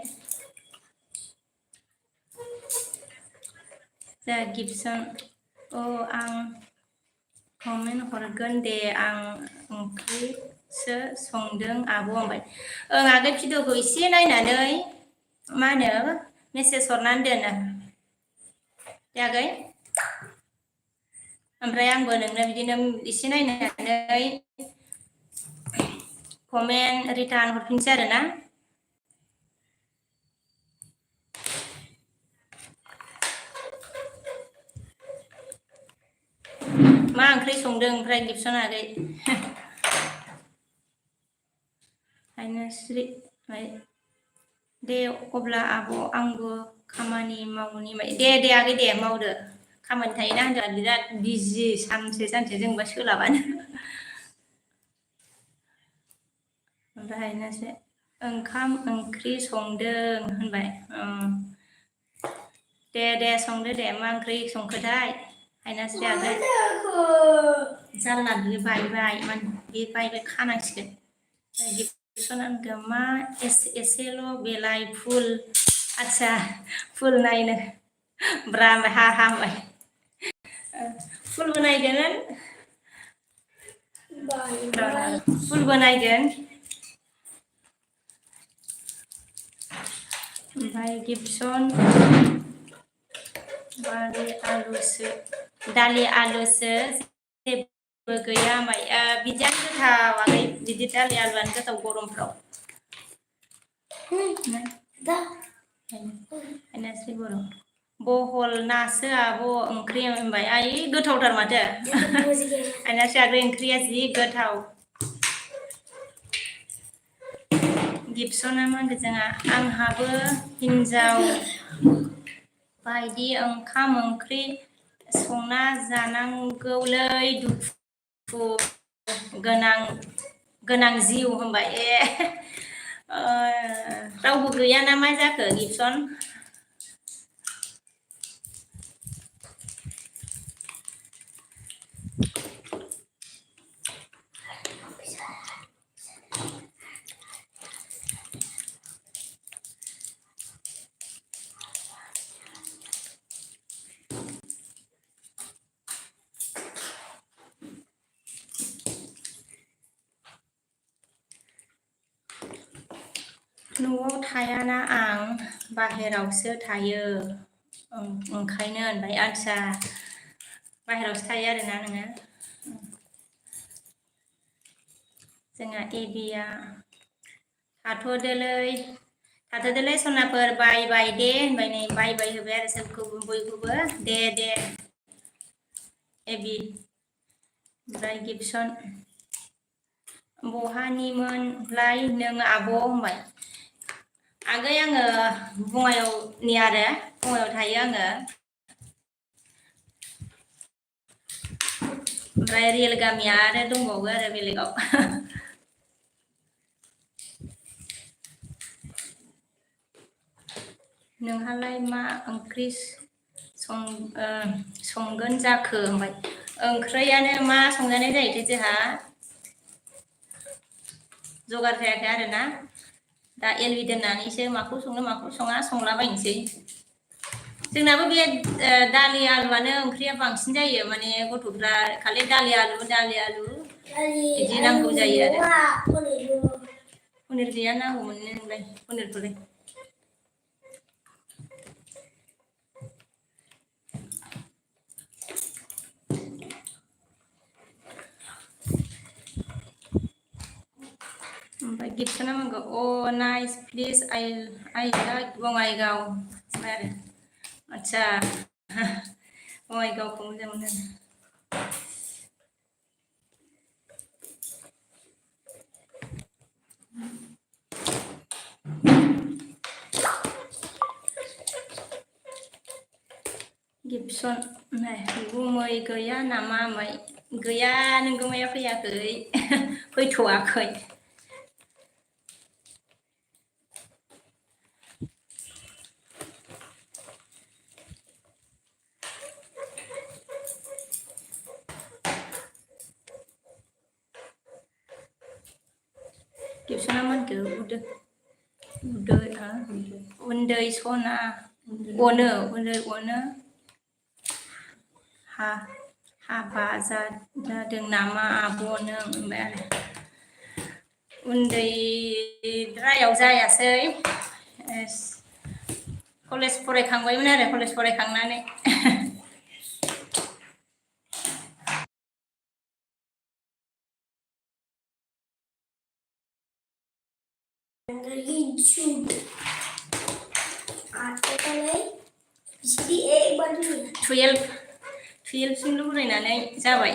जा गिबसन आं कमेन्ट हरगोन दे आं ओंख्रिसो संदों आब' होनबाय ओं आगै भिडिअखौ एसे नायनानै मा होनो मेसेज हरनानै दोन जायाखै ओमफ्राय आंबो नोंनो बिदिनो एसे नायनानै कमेन्ट रिटार्न हरफिनसै आरोना मा ओंख्रि संदों ओमफ्राय गिबसन आगै आइनास्रि दे अब्ला आब' आंबो खामानि मावनि दे आगै दे मावदो खामानि थायोना होनदों बिराद बिजि सानसे जोंबा सोलाबानो ओमफ्राय आइनास्रि ओंखाम ओंख्रि संदों होनबाय दे संदो दे मा ओंख्रि संखोथाय आइनास्रि आगै जानला बियो बायबाय बे बायबाय खानांसिगोन गिबसन मा एसेल' बेलाय फुल आदसा फुल नायनो ब्रा हा होनबाय फुलबो नायगोन फुलबो नायगोन ओमफ्राय गिबसन दालि आलुसो जेबो गैया होनबाय बिदियानो गोथाव आगै बिदि दालि आलुआनो गोथाव गरमफ्राव आइनास्रि बर' बहल नासो आब' ओंख्रि होनबाय आइ गोथावथार माथो आइनास्रि आगै ओंख्रिया जि गोथाव गिबसना मा होनदों जोंहा आंहाबो हिन्जाव बायदि ओंखाम ओंख्रि संना जानांगौलै दुखु गोनां जिउ होनबाय रावबो गैया ना मा जाखो गिबसन न'आव थायाना आं बाहेरावसो थायो ओंखायनो होनबाय आदसा बाहेरावसो थायो आरोना नोङो जोंहा एबिया थाथ'दोलै सनाफोर बाय दे होनबाय नै बाय होबाय आरो सोबखौबो बयखौबो दे एबि ओमफ्राय गिबसन बहानिमोनलाय नों आब' होनबाय आगै आङो बङाइगावनि आरो बङाइगाव थायो आङो ओमफ्राय रियेल गामिया आरो दंबावो आरो बेलेगाव नोंहालाय मा ओंख्रि संगोन जाखो होनबाय ओंख्रियानो मा संजानाय जायोथाय जोंहा जगार जायाखै आरोना दा एलबि दोननानैसो माखौ संनो माखौ सङा संलाबायनोसै जोंनाबो बे दालि आलुआनो ओंख्रिया बांसिन जायो माने गथ'फ्रा खालि दालि आलु बिदि नांगौ जायो आरो पनिर गैया नांगौमोन नोंलाय पनिरखौलाय ओमफ्राय गिबसना मा होनगौ nice please I like Bongaigaon आरो आदसा बङाइगावखौ मोजां मोनो गिबसन गुमै गैया नामा गैया नों गुमैया फैयाखै फैथ'वाखै गिबसना मा होनखो उन्दै सना अनो हाबा जादों नामा आब'नो होनबाय आरो उन्दैद्रायाव जायासै कलेज फरायखांबायमोन आरो कलेज फरायखांनानै टुवेल्भसिमल' फरायनानै जाबाय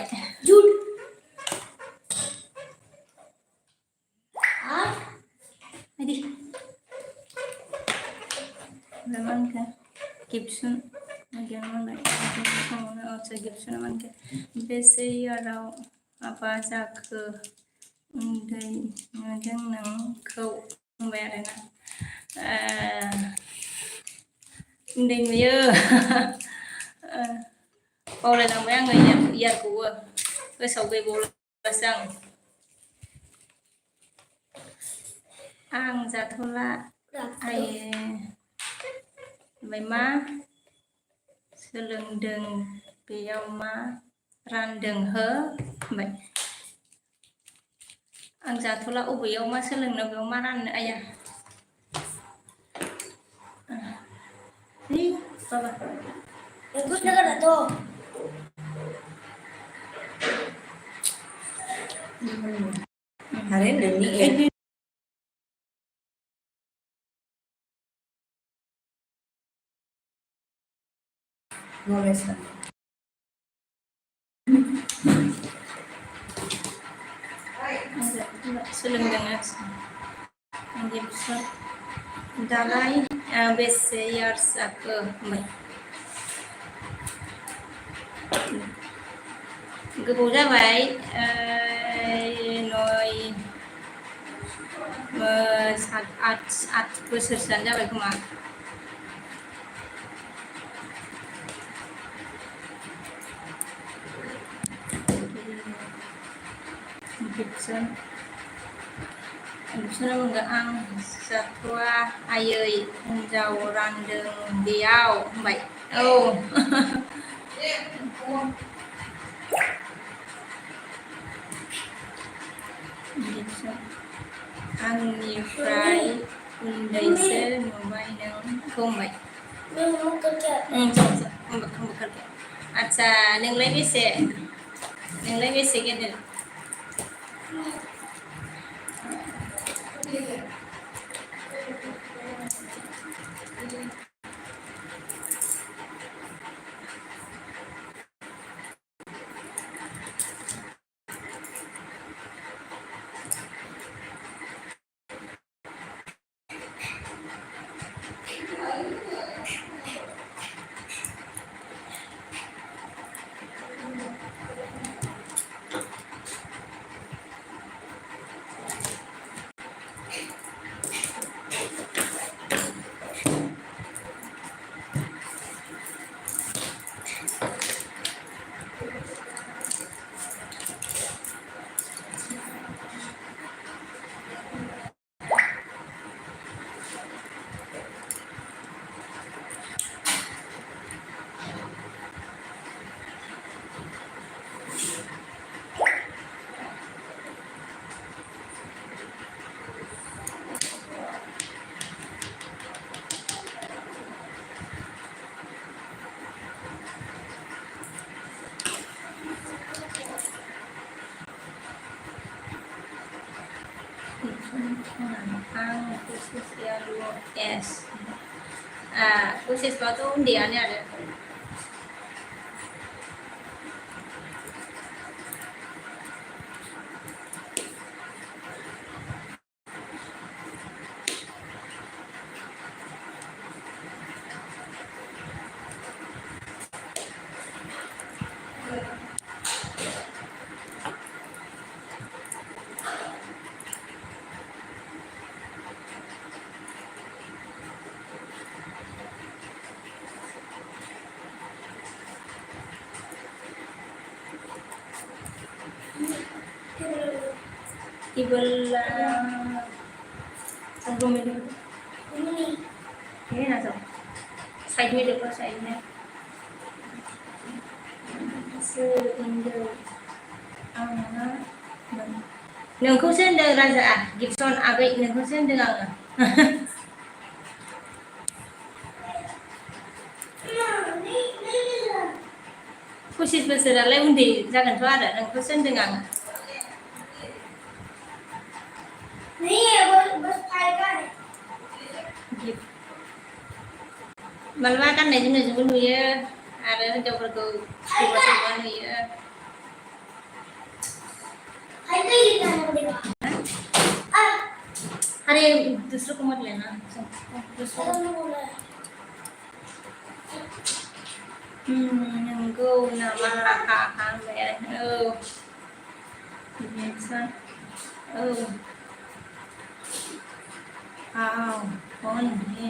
Ready? Lamanka, Gibson, again one like Gibson Lamanka. Bese Yarao, Abazak, Unday, Nangko, Verena. Uday Mayo. All of them young Yaku. Let's hope we will sang. Ang Zatula. Ai Mày má सोलोंदों बेयाव मा रानदों हो होनबाय आं जाथ'ला अबेयाव मा सोलोंनो बेयाव मा राननो आया बाबा Hari ini Nolesan. सोलोंदों आंनि दालाय बेसे यार्स जाखो होनबाय गोबाव जाबाय 7-8 बोसोरसोआनो जाबाय खोमा Gibson enggak ang satwa ayoi hinjau randeng biau baik oh Gibson आंनिफ्राय उन्दैसो नुबाय नों बुंबाय आच्छा नोंलाय बेसे गेदेर Yes. Khusus batu undiannya ada. Ibola sanggung itu. Ini nasa. Side itu apa side-nya? Seindo. Nunggu sendiri raja Gibson agak nunggu sendiri nggak? बोसोरालाय उन्दै जागोनथ' आरो नोंखौ सोंदों आं नहीं है वो बस 5 का है मालाबा गाननाय जोमनायजोंबो नुयो आरो हिनजावफोरखौ सोरबा सोरबा नुयो हाय तो ये जाना पड़ेगा अरे दूसरों को मत लेना दूसरों को मैंने बोला है नंगौ नामा हा हा होनबाय आरो बिदिनोसै हाँ कौन है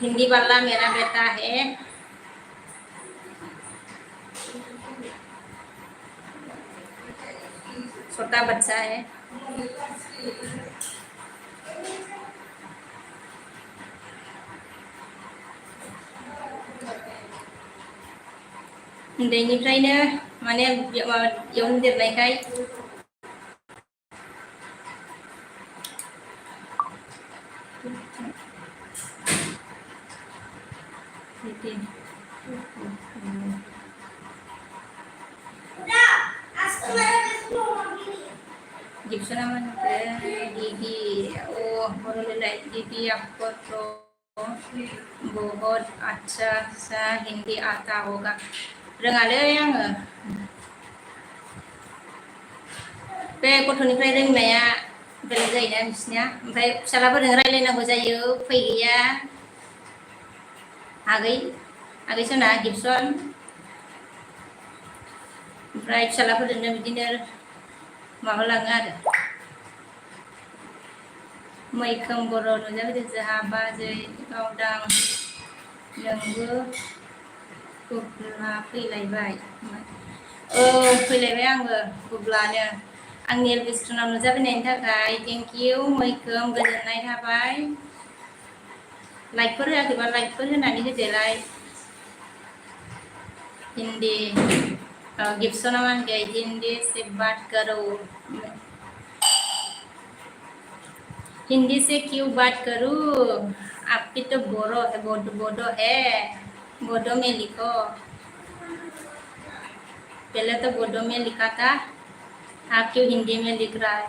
हिंदी वाला मेरा बेटा है छोटा बच्चा है उन्दैनिफ्रायनो माने बेयावनो देरनायखाय बिदि आज तो मेरा बेस्ट होगी Gibson naman Didi बोले दीदी आपको तो बहुत अच्छा सा हिंदी आता होगा रोङालै आङो बे गथ'निफ्राय रोंनाया बेलेग जायोना बिसनिया ओमफ्राय फिसालाफोरजों रायलायनांगौ जायो उफाय गैया आगै सना गिबसन ओमफ्राय फिसालाफोरजोंनो बिदिनो माबालाङो आरो मैखोम बर' नुजाफैदों जोंहा बाजै गावदां नोंबो गुब्ला फैलायबाय फैलायबाय आंबो गुब्लानो आंनि एलबिस्टनाव नुजाफैनायनि थाखाय थेंक इउ मैखोम गोजोननाय थाबाय लाइकफोर होआखैबा लाइकफोर होनानै होदोलाय हिंदी गिब्सना मान गए हिंदी से बात करो हिंदी से क्यों बात करूं आपकी तो बोडो है बोडो है बोडो में लिखो पहले तो बोडो में लिखा था आप क्यों हिंदी में लिख रहा है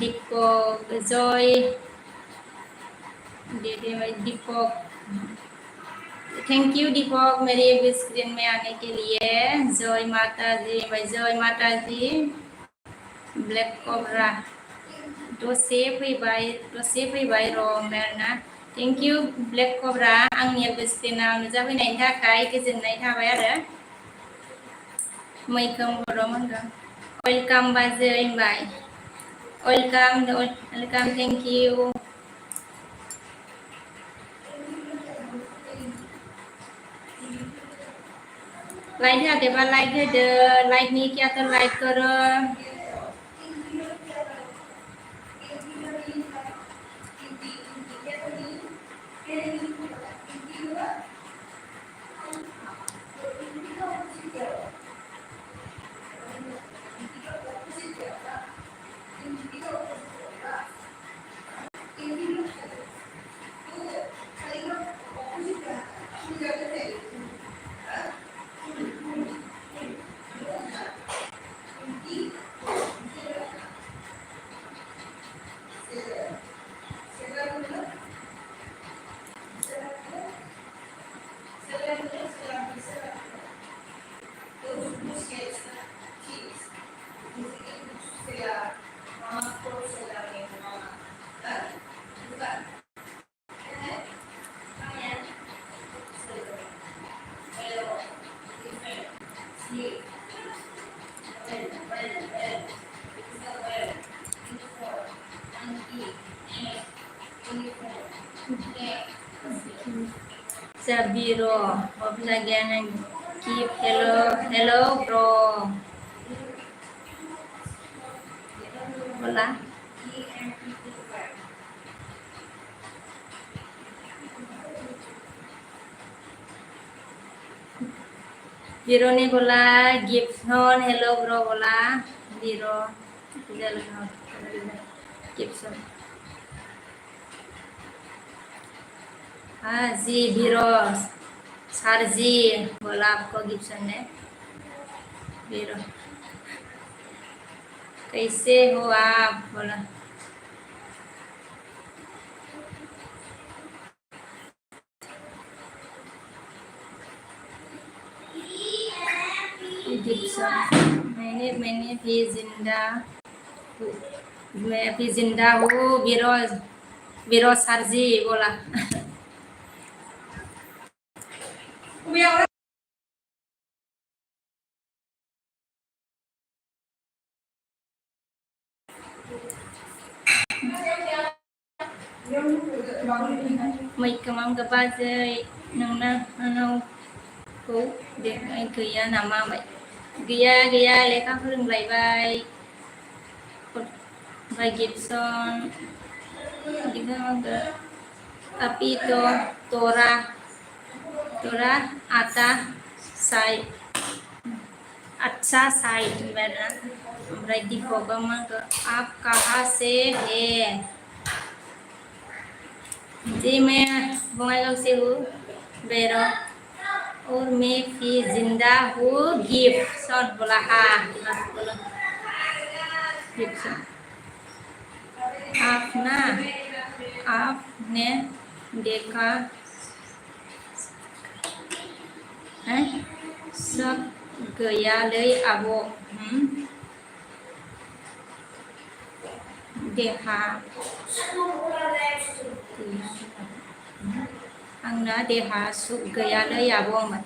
दीपक जय दीपक थैंक यू दीपक मेरे स्क्रीन में आने के लिए जय माता जी ब्लैक कोबरा दसे फैबाय र' मेरना थेंक इउ ब्लेक कब्रा आंनि स्क्रिनाव नुजाफैनायनि थाखाय गोजोननाय थाबाय आरो मैखोम बर' मोनगोन वेलकाम बाजै होनबाय वेलकाम थेंक इउ लाइक होआखैबा लाइक होदो लाइक नहीं किया तो लाइक करो Sabiro, pelajaran keep hello bro. Hola. Biro ने बोला गिब्सन हेलो ब्रो बोला Biro गिब्सन हाँ जी Biro सारजी बोला आपको गिफ्सन ने बीरो कैसे हो आप बोला गिफ्सन मैंने भी जिंदा मैं भी जिंदा हूँ बीरो बीरो सारजी बोला Mày kemam ke bazai nang kau dek gaya nama mai gaya leka फोरोंलायबाय by Gibson juga ke tapi tora आता साइड अच्छा साइड बेना ओमफ्राय दिखौबा मा आप कहाँ से है जी मैं बंगाईगांव से हूँ बेरो और मैं भी जिंदा हूँ गिफ्सन बोला हाँ बोला गिफ्सन आपने देखा है सब गया ले आबो देहा आंना देहा सुख गैयालै आब' होनबाय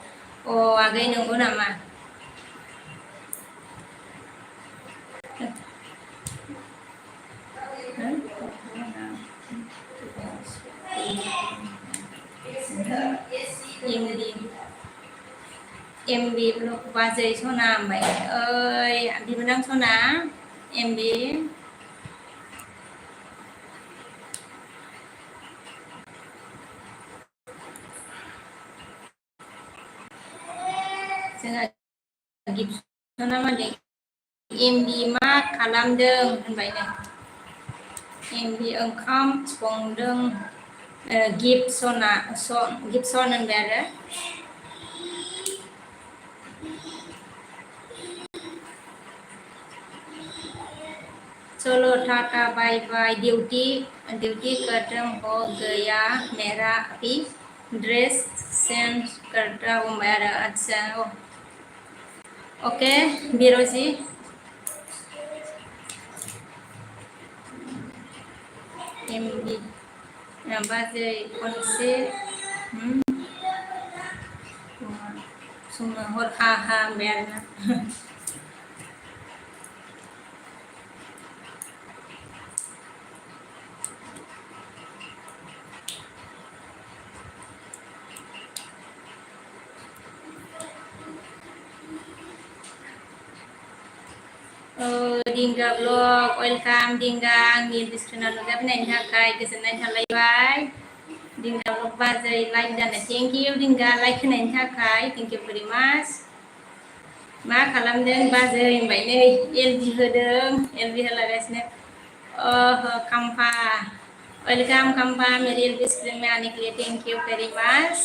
अ आगै नंगौ नामा MB blok bazai sona होनबाय ओइ बिबोनां सना MB जोंहा गिफ्टना माने MB मा खालामदों होनबायनो MB ओंखाम संदों गिफ्टसन होनबाय आरो चलो टाटा बाय बाय ड्यूटी खत्म हो गया मेरा अभी ड्रेस चेंज करता हूँ मेरा अच्छा ओके बिरोजी MB बाजै खनसे सुंनो हर हा होनबाय आरोना Dinga blog welcome Dinga आंनि डिसक्रिपसनाव नुजाफैनायनि थाखाय गोजोननाय थालायबाय Dinga blog बाजै लाइक जानो थेंक इउ Dinga लाइक होनायनि थाखाय थेंक इउ भेरि माच मा खालामदों बाजै होनबाय नै एलबि होदों एलबि होलागासिनो काम्फा वेलकाम काम्फा मेरी एलबि स्क्रीन में आने के लिए thank you very much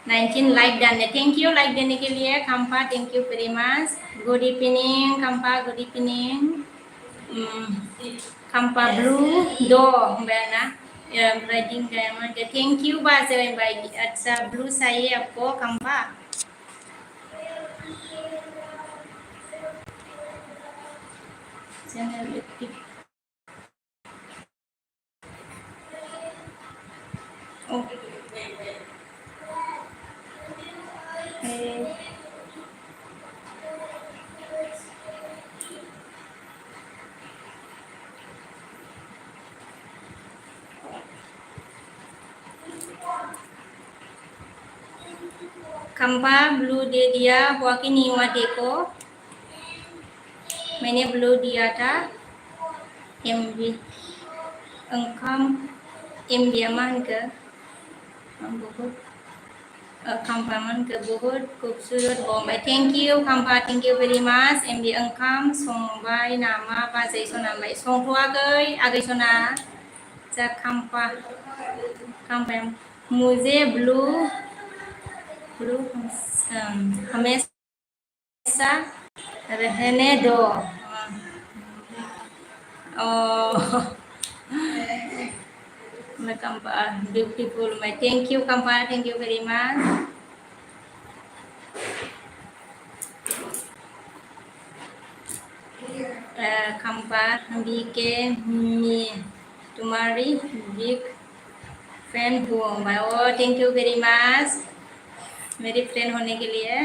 19 like डालने थैंक यू लाइक देने के लिए काम्फा thank you very much good evening काम्फा गुड इवनिंग काम्फा ब्लू दो होनबाय ना ओमफ्राय दिंगाया मा होनदों थैंक यू बाजै होनबाय अच्छा ब्लू चाहिए आपको काम्फा चैनल एक्टिव ओके खंबा ब्लू दे दिया हुआ कि नहीं हुआ देखो मैंने ब्लू दिया था MB ओंखाम MB मा होनखो बहुत खाम्फा मोनखो बहुत खूबसूरत बुंबाय थेंक इउ खाम्फा थेंक इउ भेरि माच MB ओंखाम संबाय नामा बाजै सनाबाय संथ'वाखै आगै सना जा खाम्फाया मुझे ब्लू गुरु हमेशा रहने दो oh my Kampa beautiful my thank you Kampa thank you very much Kampa BK me तुम्हारी big fan हूँ मैं oh thank you very much मेरी फ्रेंड होने के लिए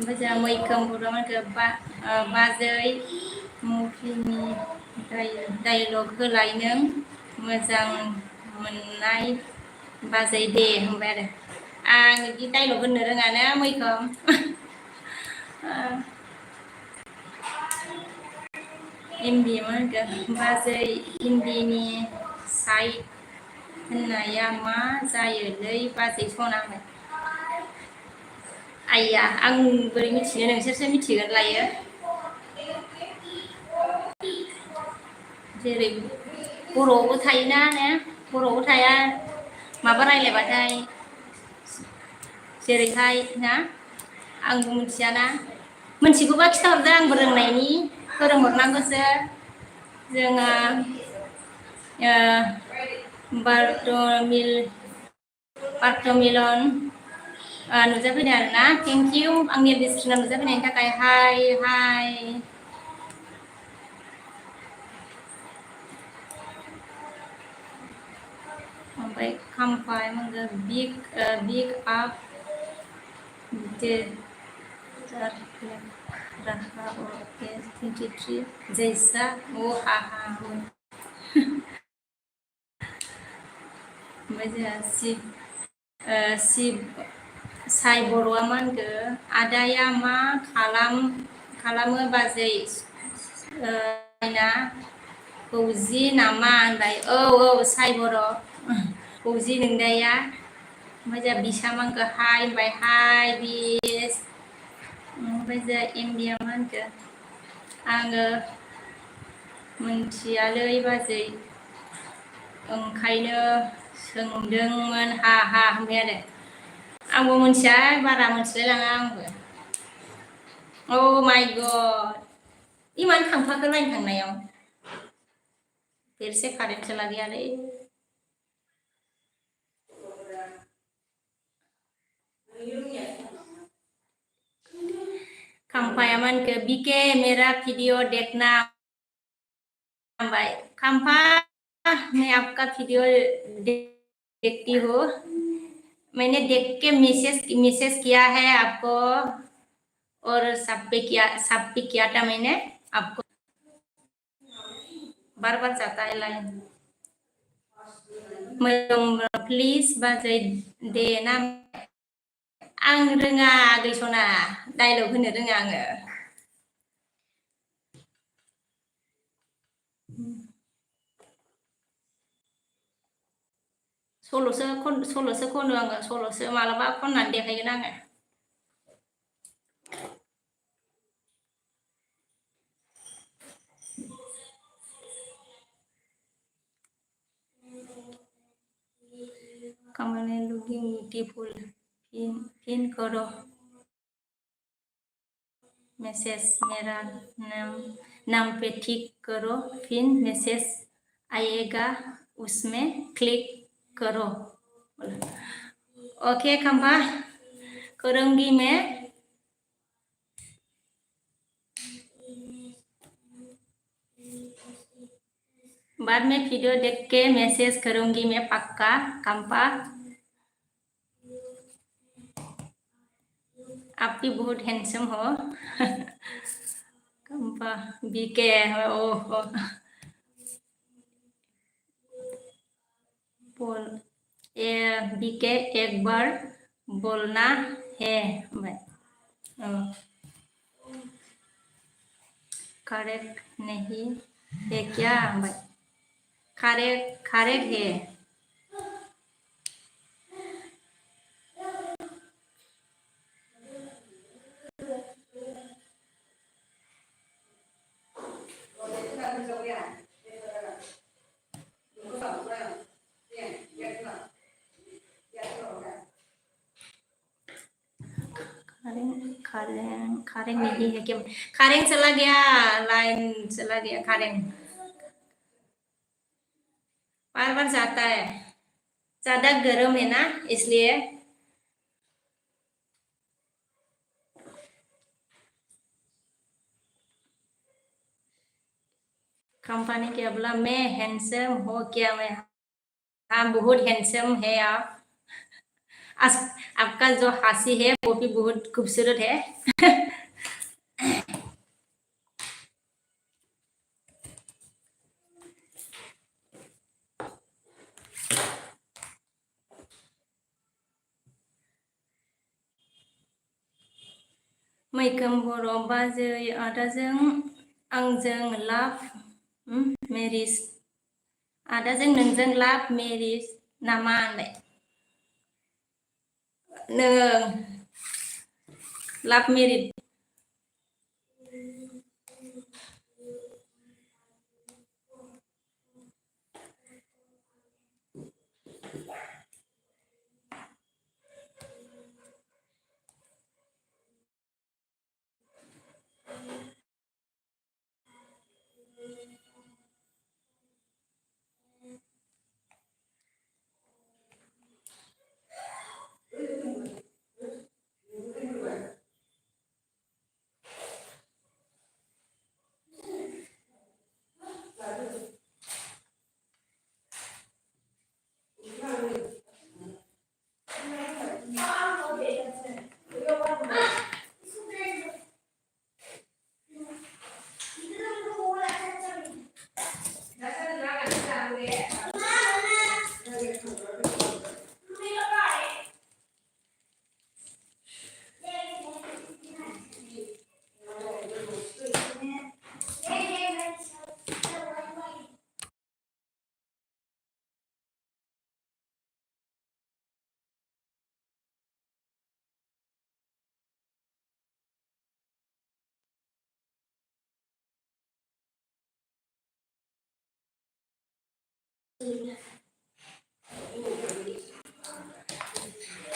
Baca मैखोम बर'मोन बाजै मुफिनि डाइलग होलाय नों मोजां मोननाय बाजै दे होनबाय आरो आं बिदि डाइलग होननो रोङाना मैखोम हिन्दी मा होनगोन बाजै हिन्दीनि साइड होननाया मा जायोलै बाजै सनामोन आइया आं बोरै मिथिनो नोंसोरसो मिथिगोन लायो जेरै बर'आवबो थायोना ने बर'आवबो थाया माबा रायलायबाथाय जेरैहाय ना आंबो मिथियाना मोनथिगौबा खिथाहरदो आंबो रोंनायनि फोरोंहरनांगौसो जोङो बार्टमिलन नुजाफैदों आरोना थेंक इउ आंनि डिसक्रिपसनाव नुजाफैनायनि थाखाय हाय हाय ओमफ्राय खामफाय मोनगोन बिग आप रहा ओके 23 जैसा वो हा ओमफ्राय जोंहा साइ बर'आ मा होनगोन आदाया मा खालामो बाजै ना फौजि नामा होनबाय औ साइ बर' फौजि नोंदाया ओमफ्राय जोंहा बिसामांखौ हाय होनबाय हाय बिस ओमफ्राय जोंहा इण्डिया मा होनखो आङो मोनथियालै बाजै ओंखायनो सोंदोंमोन हा होनबाय आरो आंबो मोनथिया बारा मोनथिलायलाङा आंबो औ माइ गड इमान थांफाखो नायनो थांनायाव फेरसे कारेन्ट चला गयालै खाम्फाया मा होनखो बीके मेरा वीडियो देखना भाई खाम्फा मैं आपका वीडियो देखती हूँ मैंने देख के मैसेज किया है आपको और सब पे किया था मैंने आपको बार बार जाता है लाइन प्लिज बाजै दे ना आं रोङा आगैसना डाइलग होनो रोङा आङो सल'सो खनो आङो सल'सो मालाबा खननानै देखायगोन आङो कमरे लुकिंग ब्यूटीफुल पिन करो मैसेज मेरा नाम पे ठीक करो फिर मैसेज आएगा उसमें क्लिक करो ओके खम्बा करूंगी मैं बाद में वीडियो देख के मैसेज करूंगी मैं पक्का कंपा आप भी बहुत हैंडसम हो कंपा बीके ओह बोल बीके एक बार बोलना है करेक्ट नहीं है क्या भाई करेक्ट है खारेंग नहीं है क्या? खारेंग चला गया, लाइन चला गया खारेंग। बार बार जाता है, ज्यादा गर्म है ना इसलिए। कंपनी के बोला मैं हैंडसम हो क्या? मैं हाँ बहुत हैंडसम है आप। आपका जो हंसी है वो भी बहुत खूबसूरत है। मैखोम बर' बाजै आदाजों आंजों लाभ मेरिज, आदाजों नोंजों लाभ मेरिज नामा होनबाय? नों लाभ मेरिज।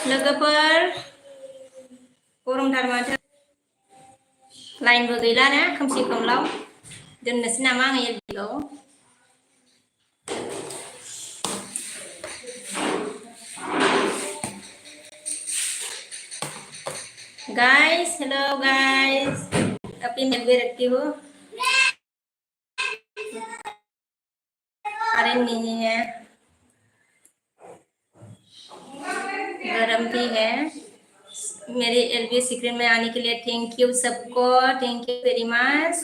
लोगोफोर गरमथार माथो, लाइनबो गैला ना खोमसि खोमलाव। दोननोसै नामा आङो एलबिखौ? गाइस हेलो गाइस, अभी मैं भी रखती हूँ, करेंट नहीं है, गरम भी है। मेरे एलबी सीक्रेट में आने के लिए थैंक यू सबको, थैंक यू वेरी मच।